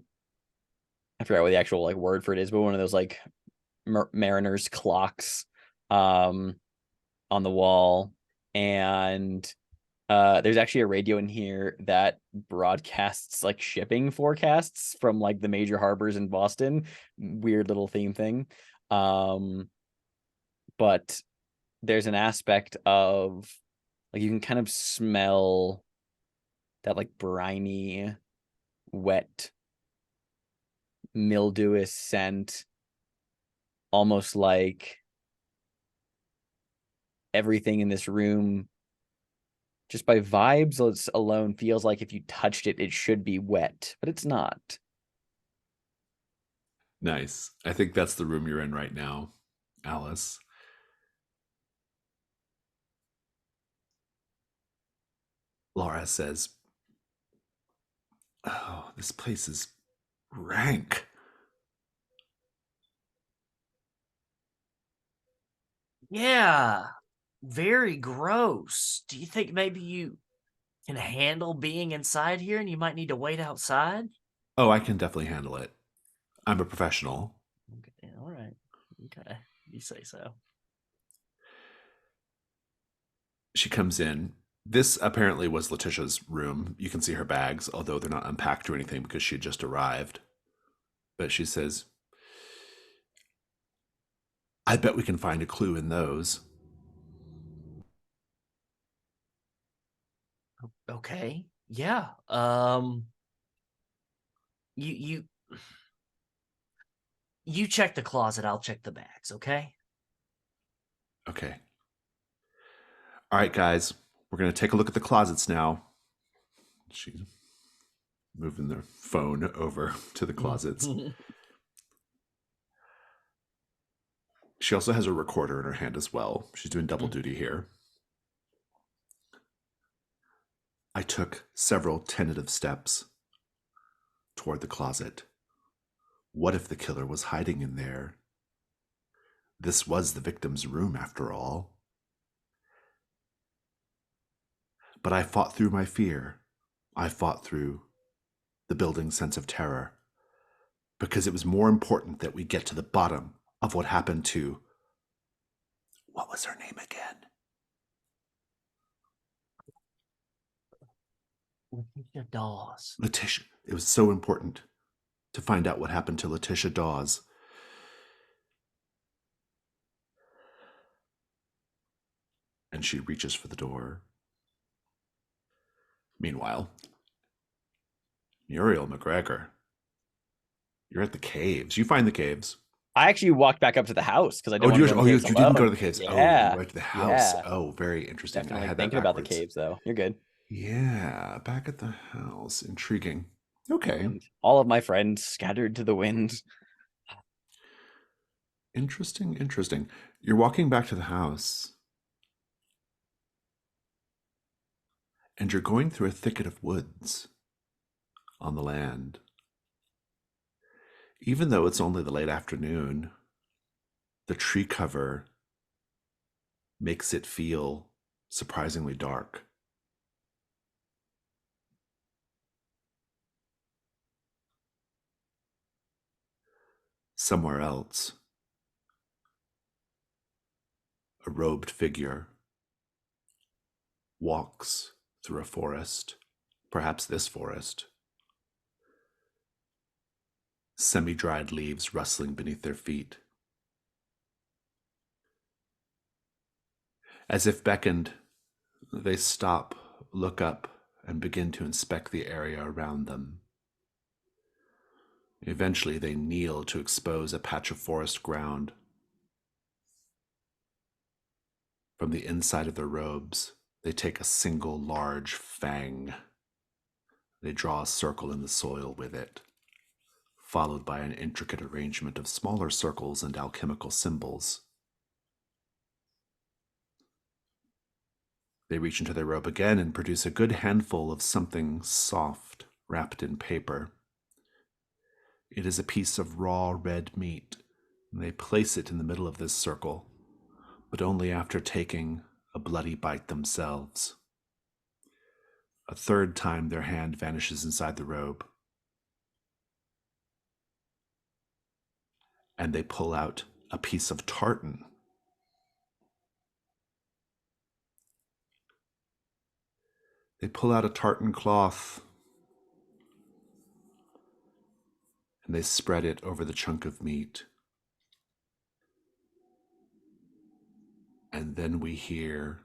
forgot what the actual like word for it is, but one of those like mariners clocks on the wall. And there's actually a radio in here that broadcasts like shipping forecasts from like the major harbors in Boston. Weird little theme thing. But there's an aspect of like you can kind of smell that like briny, wet, mildewy scent, almost like everything in this room, just by vibes alone, feels like if you touched it, it should be wet, but it's not. Nice. I think that's the room you're in right now, Alice. Laura says, "Oh, this place is rank." Yeah, very gross. Do you think maybe you can handle being inside here and you might need to wait outside? Oh, I can definitely handle it. I'm a professional. Okay, all right. Okay, you say so. She comes in. This apparently was Letitia's room. You can see her bags, although they're not unpacked or anything because she had just arrived. But she says, "I bet we can find a clue in those." Okay. Yeah. You you check the closet, I'll check the bags, okay? Okay. All right, guys, we're going to take a look at the closets now. She's moving the phone over to the closets. She also has a recorder in her hand as well. She's doing double duty here. I took several tentative steps toward the closet. What if the killer was hiding in there? This was the victim's room, after all. But I fought through my fear. I fought through the building's sense of terror. Because it was more important that we get to the bottom of what happened to... What was her name again? Letitia Dawes. Letitia. It was so important to find out what happened to Letitia Dawes. And she reaches for the door. Meanwhile, Muriel McGregor, you're at the caves. You find the caves. I actually walked back up to the house because I Oh, don't want to go in the you caves didn't go to alone. the caves. Oh, Yeah, you went to the house. yeah. Oh, very interesting. Definitely I had thinking that about the backwards. caves, though. You're good. Yeah, back at the house. Intriguing. Okay. And all of my friends scattered to the wind. Interesting, interesting. You're walking back to the house, and you're going through a thicket of woods on the land. Even though it's only the late afternoon, the tree cover makes it feel surprisingly dark. Somewhere else, a robed figure walks through a forest, perhaps this forest. Semi-dried leaves rustling beneath their feet. As if beckoned, they stop, look up, and begin to inspect the area around them. Eventually, they kneel to expose a patch of forest ground. From the inside of their robes, they take a single large fang. They draw a circle in the soil with it, followed by an intricate arrangement of smaller circles and alchemical symbols. They reach into their robe again and produce a good handful of something soft wrapped in paper. It is a piece of raw red meat, and they place it in the middle of this circle, but only after taking a bloody bite themselves. A third time, their hand vanishes inside the robe, and they pull out a piece of tartan. They pull out a tartan cloth, and they spread it over the chunk of meat. And then we hear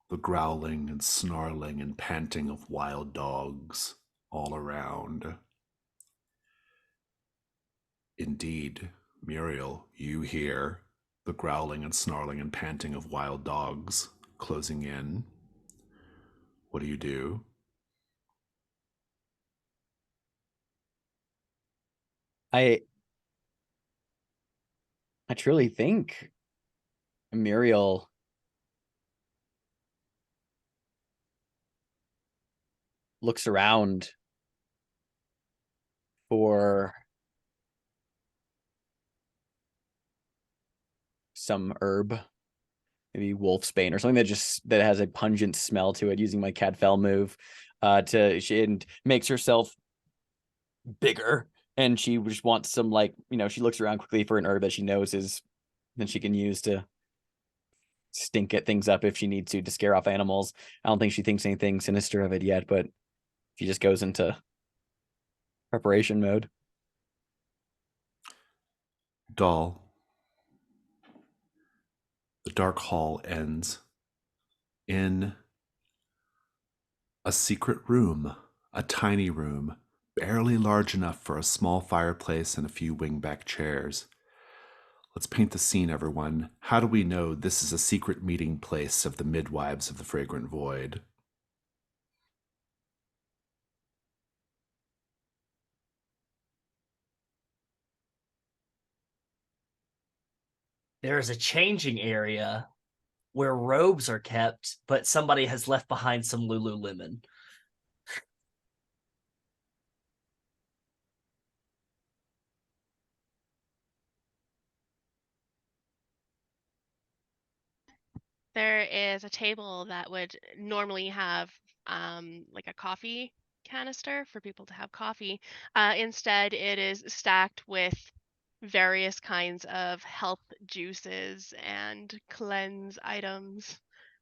the growling and snarling and panting of wild dogs all around. Indeed, Muriel, you hear the growling and snarling and panting of wild dogs closing in. What do you do? I truly think Muriel looks around for some herb, maybe wolfsbane or something that has a pungent smell to it, using my Cadfell move and makes herself bigger, and she just wants some, like, she looks around quickly for an herb that she knows is then she can use to stink at things up if she needs to scare off animals. I don't think she thinks anything sinister of it yet, but she just goes into preparation mode. Doll. The dark hall ends in a secret room, a tiny room, barely large enough for a small fireplace and a few wingback chairs. Let's paint the scene, everyone. How do we know this is a secret meeting place of the midwives of the Fragrant Void? There is a changing area where robes are kept, but somebody has left behind some Lululemon. There is a table that would normally have like a coffee canister for people to have coffee. Instead, it is stacked with various kinds of health juices and cleanse items,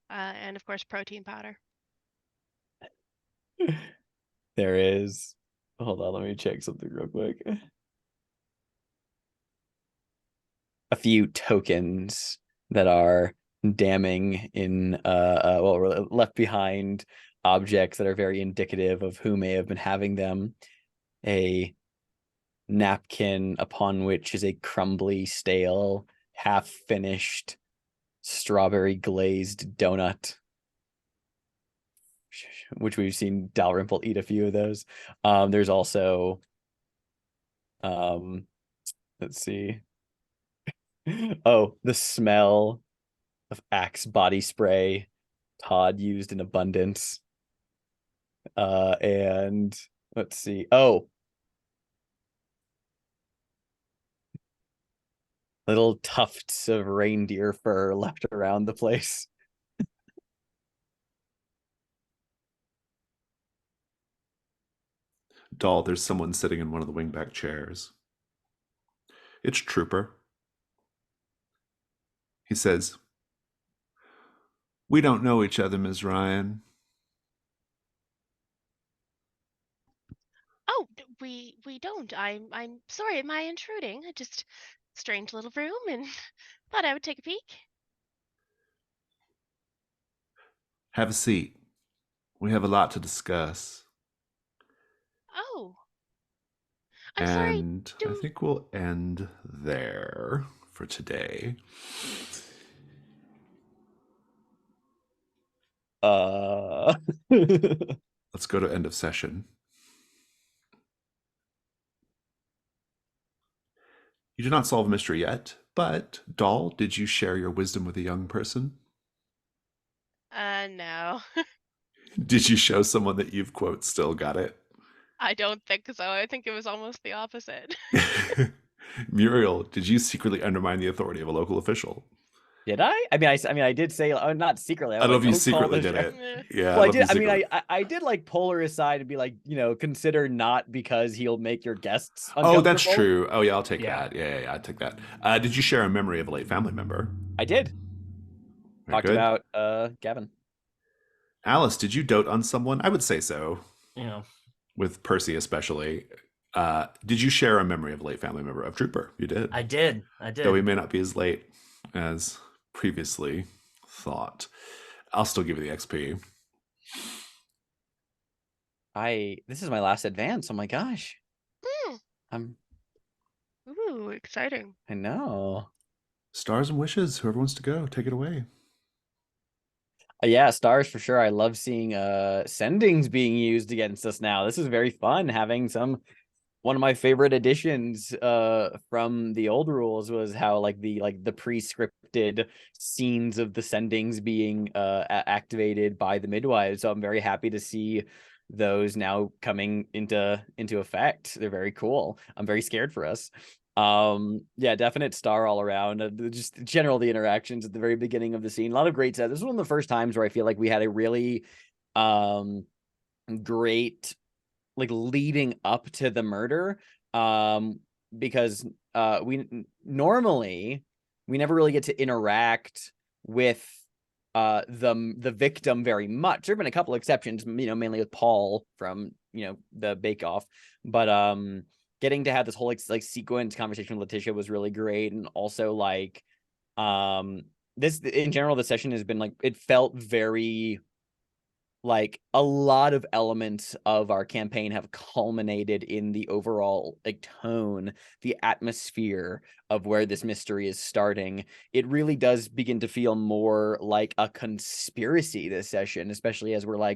and of course, protein powder. There is. Hold on, let me check something real quick. A few tokens that are damning in left behind objects that are very indicative of who may have been having them. A napkin upon which is a crumbly, stale, half-finished strawberry glazed donut, which we've seen Dalrymple eat a few of those. There's also let's see. Oh, the smell of Axe body spray Todd used in abundance. And let's see. Oh, little tufts of reindeer fur left around the place. Doll, there's someone sitting in one of the wingback chairs. It's Trooper. He says, "We don't know each other, Ms. Ryan." Oh, we don't. I'm sorry. Am I intruding? Just strange little room, and thought I would take a peek. Have a seat. We have a lot to discuss. Oh, I'm sorry. And I Do think we'll end there for today. Let's go to end of session. You did not solve a mystery yet, but Doll, did you share your wisdom with a young person? no. Did you show someone that you've, quote, still got it? I don't think so. I think it was almost the opposite. Muriel, did you secretly undermine the authority of a local official? Did I? I mean, I did say, not secretly. I don't know if you don't call secretly this- did it. Yeah. Yeah, Well, I don't know if did. you I mean, secretly- I did like pull her aside and be like, consider not, because he'll make your guests Oh, that's uncomfortable. true. Oh, yeah, I'll take Yeah. that. Yeah, I'll take that. Did you share a memory of a late family member? I did. Very Talked good. about Gavin. Alice, did you dote on someone? I would say so. Yeah. With Percy especially. Did you share a memory of a late family member of Trooper? You did. I did. Though he may not be as late as previously thought. I'll still give you the XP. This is my last advance. Oh my gosh. Hmm. I'm Ooh, exciting. I know. Stars and wishes. Whoever wants to go, take it away. Yeah, stars for sure. I love seeing sendings being used against us now. This is very fun having one of my favorite additions from the old rules was how the pre-scripted scenes of the sendings being activated by the midwives. So I'm very happy to see those now coming into effect. They're very cool. I'm very scared for us. Yeah, definite star all around. Just general the interactions at the very beginning of the scene. A lot of great stuff. This is one of the first times where I feel like we had a really great leading up to the murder, because we normally we never really get to interact with the victim very much. There have been a couple exceptions, mainly with Paul from the Bake Off, but getting to have this whole sequence conversation with Letitia was really great. And also this in general, the session has been it felt very a lot of elements of our campaign have culminated in the overall tone, the atmosphere of where this mystery is starting. It really does begin to feel more like a conspiracy this session, especially as we're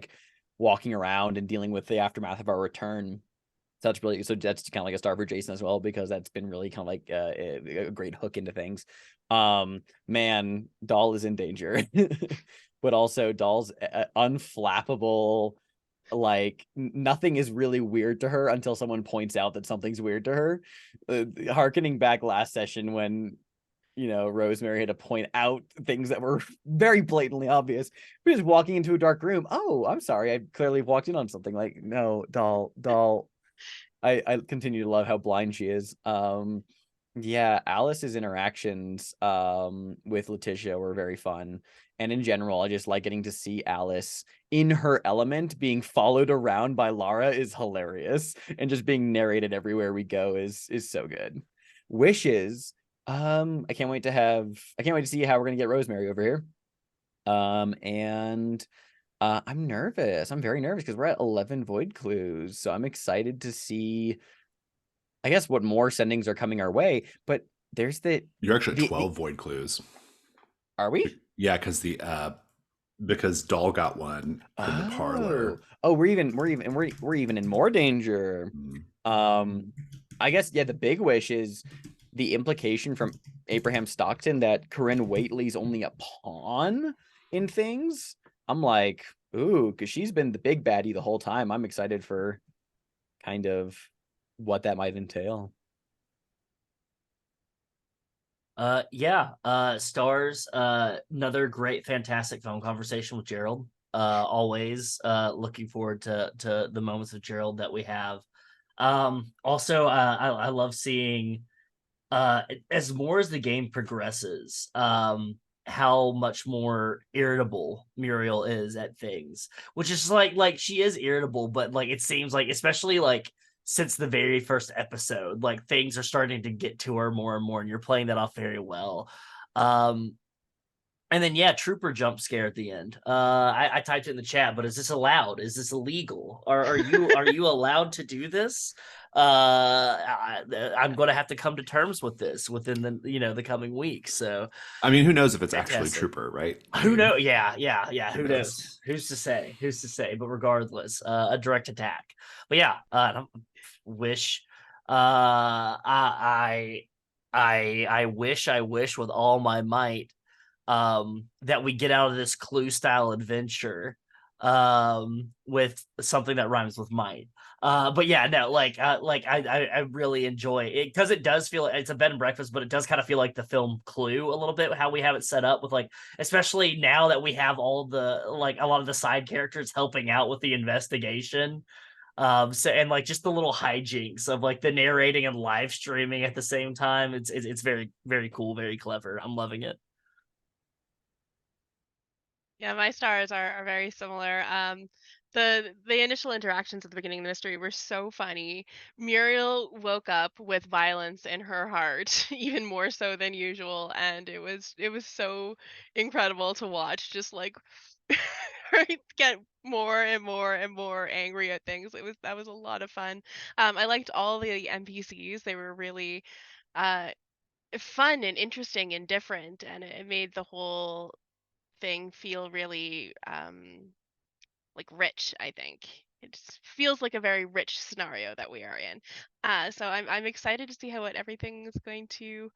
walking around and dealing with the aftermath of our return. So that's kind of like a star for Jason as well, because that's been really kind of a great hook into things. Man, Doll is in danger. But also Doll's unflappable, nothing is really weird to her until someone points out that something's weird to her. Harkening back last session when Rosemary had to point out things that were very blatantly obvious. We're just walking into a dark room. Oh, I'm sorry, I clearly walked in on something. No, Doll. I continue to love how blind she is. Yeah, Alice's interactions with Letitia were very fun. And in general, I just like getting to see Alice in her element. Being followed around by Lara is hilarious. And just being narrated everywhere we go is so good. Wishes. I can't wait to see how we're gonna get Rosemary over here. And I'm nervous. I'm very nervous because we're at 11 void clues. So I'm excited to see, I guess, what more sendings are coming our way. But there's You're actually at 12 void clues. Are we? Yeah, because Doll got one in the parlor. Oh, we're even in more danger. I guess, yeah, the big wish is the implication from Abraham Stockton that Corinne Waitley's only a pawn in things. I'm like, ooh, because she's been the big baddie the whole time. I'm excited for kind of what that might entail. Stars, another great, fantastic phone conversation with Gerald. Always looking forward to the moments of Gerald that we have. Also, I love seeing as more as the game progresses, how much more irritable Muriel is at things, which is like she is irritable, but it seems like, especially since the very first episode, things are starting to get to her more and more, and you're playing that off very well. And then, yeah, trooper jump scare at the end. I typed it in the chat, but is this allowed? Is this illegal? Are you allowed to do this? I'm going to have to come to terms with this within the coming weeks. So, I mean, who knows if it's fantastic. actually trooper, right? Who knows? Yeah. Who knows? Who's to say? But regardless, a direct attack. But yeah, wish. I wish with all my might that we get out of this Clue style adventure with something that rhymes with might. But yeah, no, I really enjoy it because it does feel like it's a bed and breakfast, but it does kind of feel like the film Clue a little bit, how we have it set up with especially now that we have all the a lot of the side characters helping out with the investigation. So, and just the little hijinks of the narrating and live streaming at the same time. It's very, very cool, very clever. I'm loving it. Yeah, my stars are very similar. The initial interactions at the beginning of the mystery were so funny. Muriel woke up with violence in her heart, even more so than usual, and it was so incredible to watch. Just her get more and more and more angry at things. That was a lot of fun. I liked all the NPCs. They were really fun and interesting and different, and it made the whole thing feel really like rich, I think. It just feels like a very rich scenario that we are in. So I'm excited to see how what everything is going to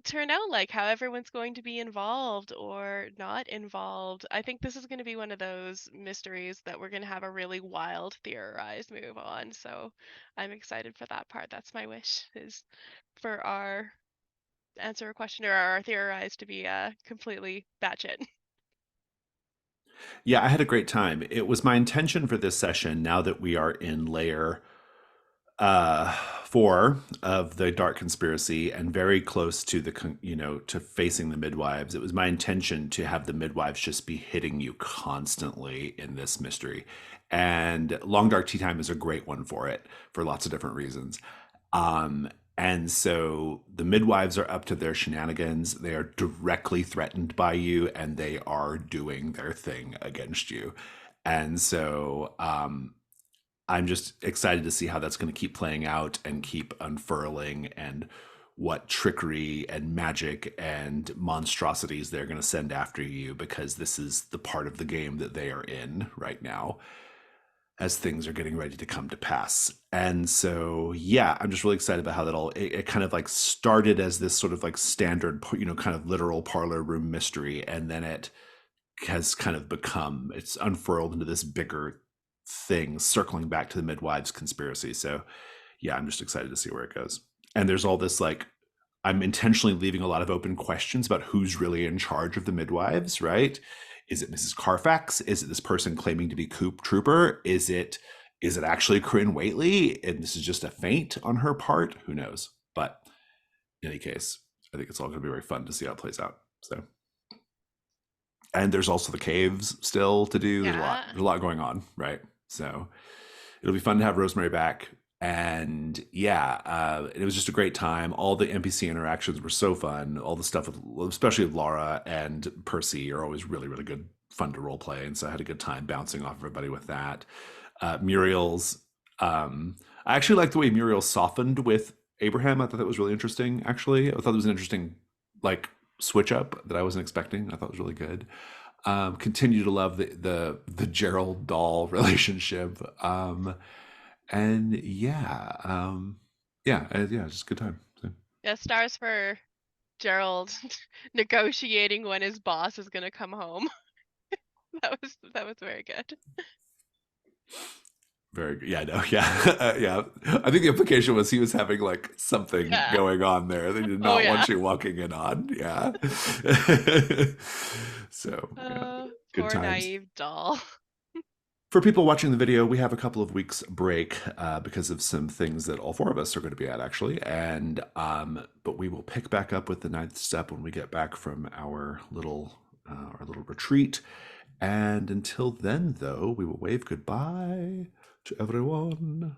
turn out like, how everyone's going to be involved or not involved. I think this is going to be one of those mysteries that we're going to have a really wild theorized move on. So I'm excited for that part. That's my wish, is for our answer a question or our theorized to be completely batshit. Yeah, I had a great time. It was my intention for this session, now that we are in layer 4 of the Dark Conspiracy and very close to to facing the midwives. It was my intention to have the midwives just be hitting you constantly in this mystery. And Long Dark Tea Time is a great one for it, for lots of different reasons. And so the midwives are up to their shenanigans. They are directly threatened by you, and they are doing their thing against you. And so I'm just excited to see how that's going to keep playing out and keep unfurling, and what trickery and magic and monstrosities they're going to send after you, because this is the part of the game that they are in right now as things are getting ready to come to pass. And so, yeah, I'm just really excited about how that all, it kind of like started as this sort of like standard, kind of literal parlor room mystery. And then it has kind of become, it's unfurled into this bigger thing, circling back to the midwives conspiracy. So yeah, I'm just excited to see where it goes. And there's all this like, I'm intentionally leaving a lot of open questions about who's really in charge of the midwives, right? Is it Mrs. Carfax? Is it this person claiming to be Coop Trooper? Is it actually Corinne Waitley? And this is just a feint on her part? Who knows? But in any case, I think it's all going to be very fun to see how it plays out. So, and there's also the caves still to do. There's Yeah. a lot going on, right? So it'll be fun to have Rosemary back. And yeah, it was just a great time. All the NPC interactions were so fun. All the stuff with, especially with Laura and Percy, are always really, really good, fun to role play. And so I had a good time bouncing off everybody with that. Muriel's, I actually liked the way Muriel softened with Abraham. I thought that was really interesting. Actually, I thought it was an interesting like switch up that I wasn't expecting. I thought it was really good. Continue to love the Gerald doll relationship. And yeah, just a good time. So. Yeah, stars for Gerald negotiating when his boss is gonna come home. that was very good. Very good. Yeah, no, yeah, yeah. I think the implication was he was having like something going on there. They did not want you walking in on. Yeah. So, yeah. Good Poor times. naive doll. For people watching the video, we have a couple of weeks break because of some things that all 4 of us are going to be at, actually. And but we will pick back up with the 9th step when we get back from our little retreat. And until then, though, we will wave goodbye to everyone.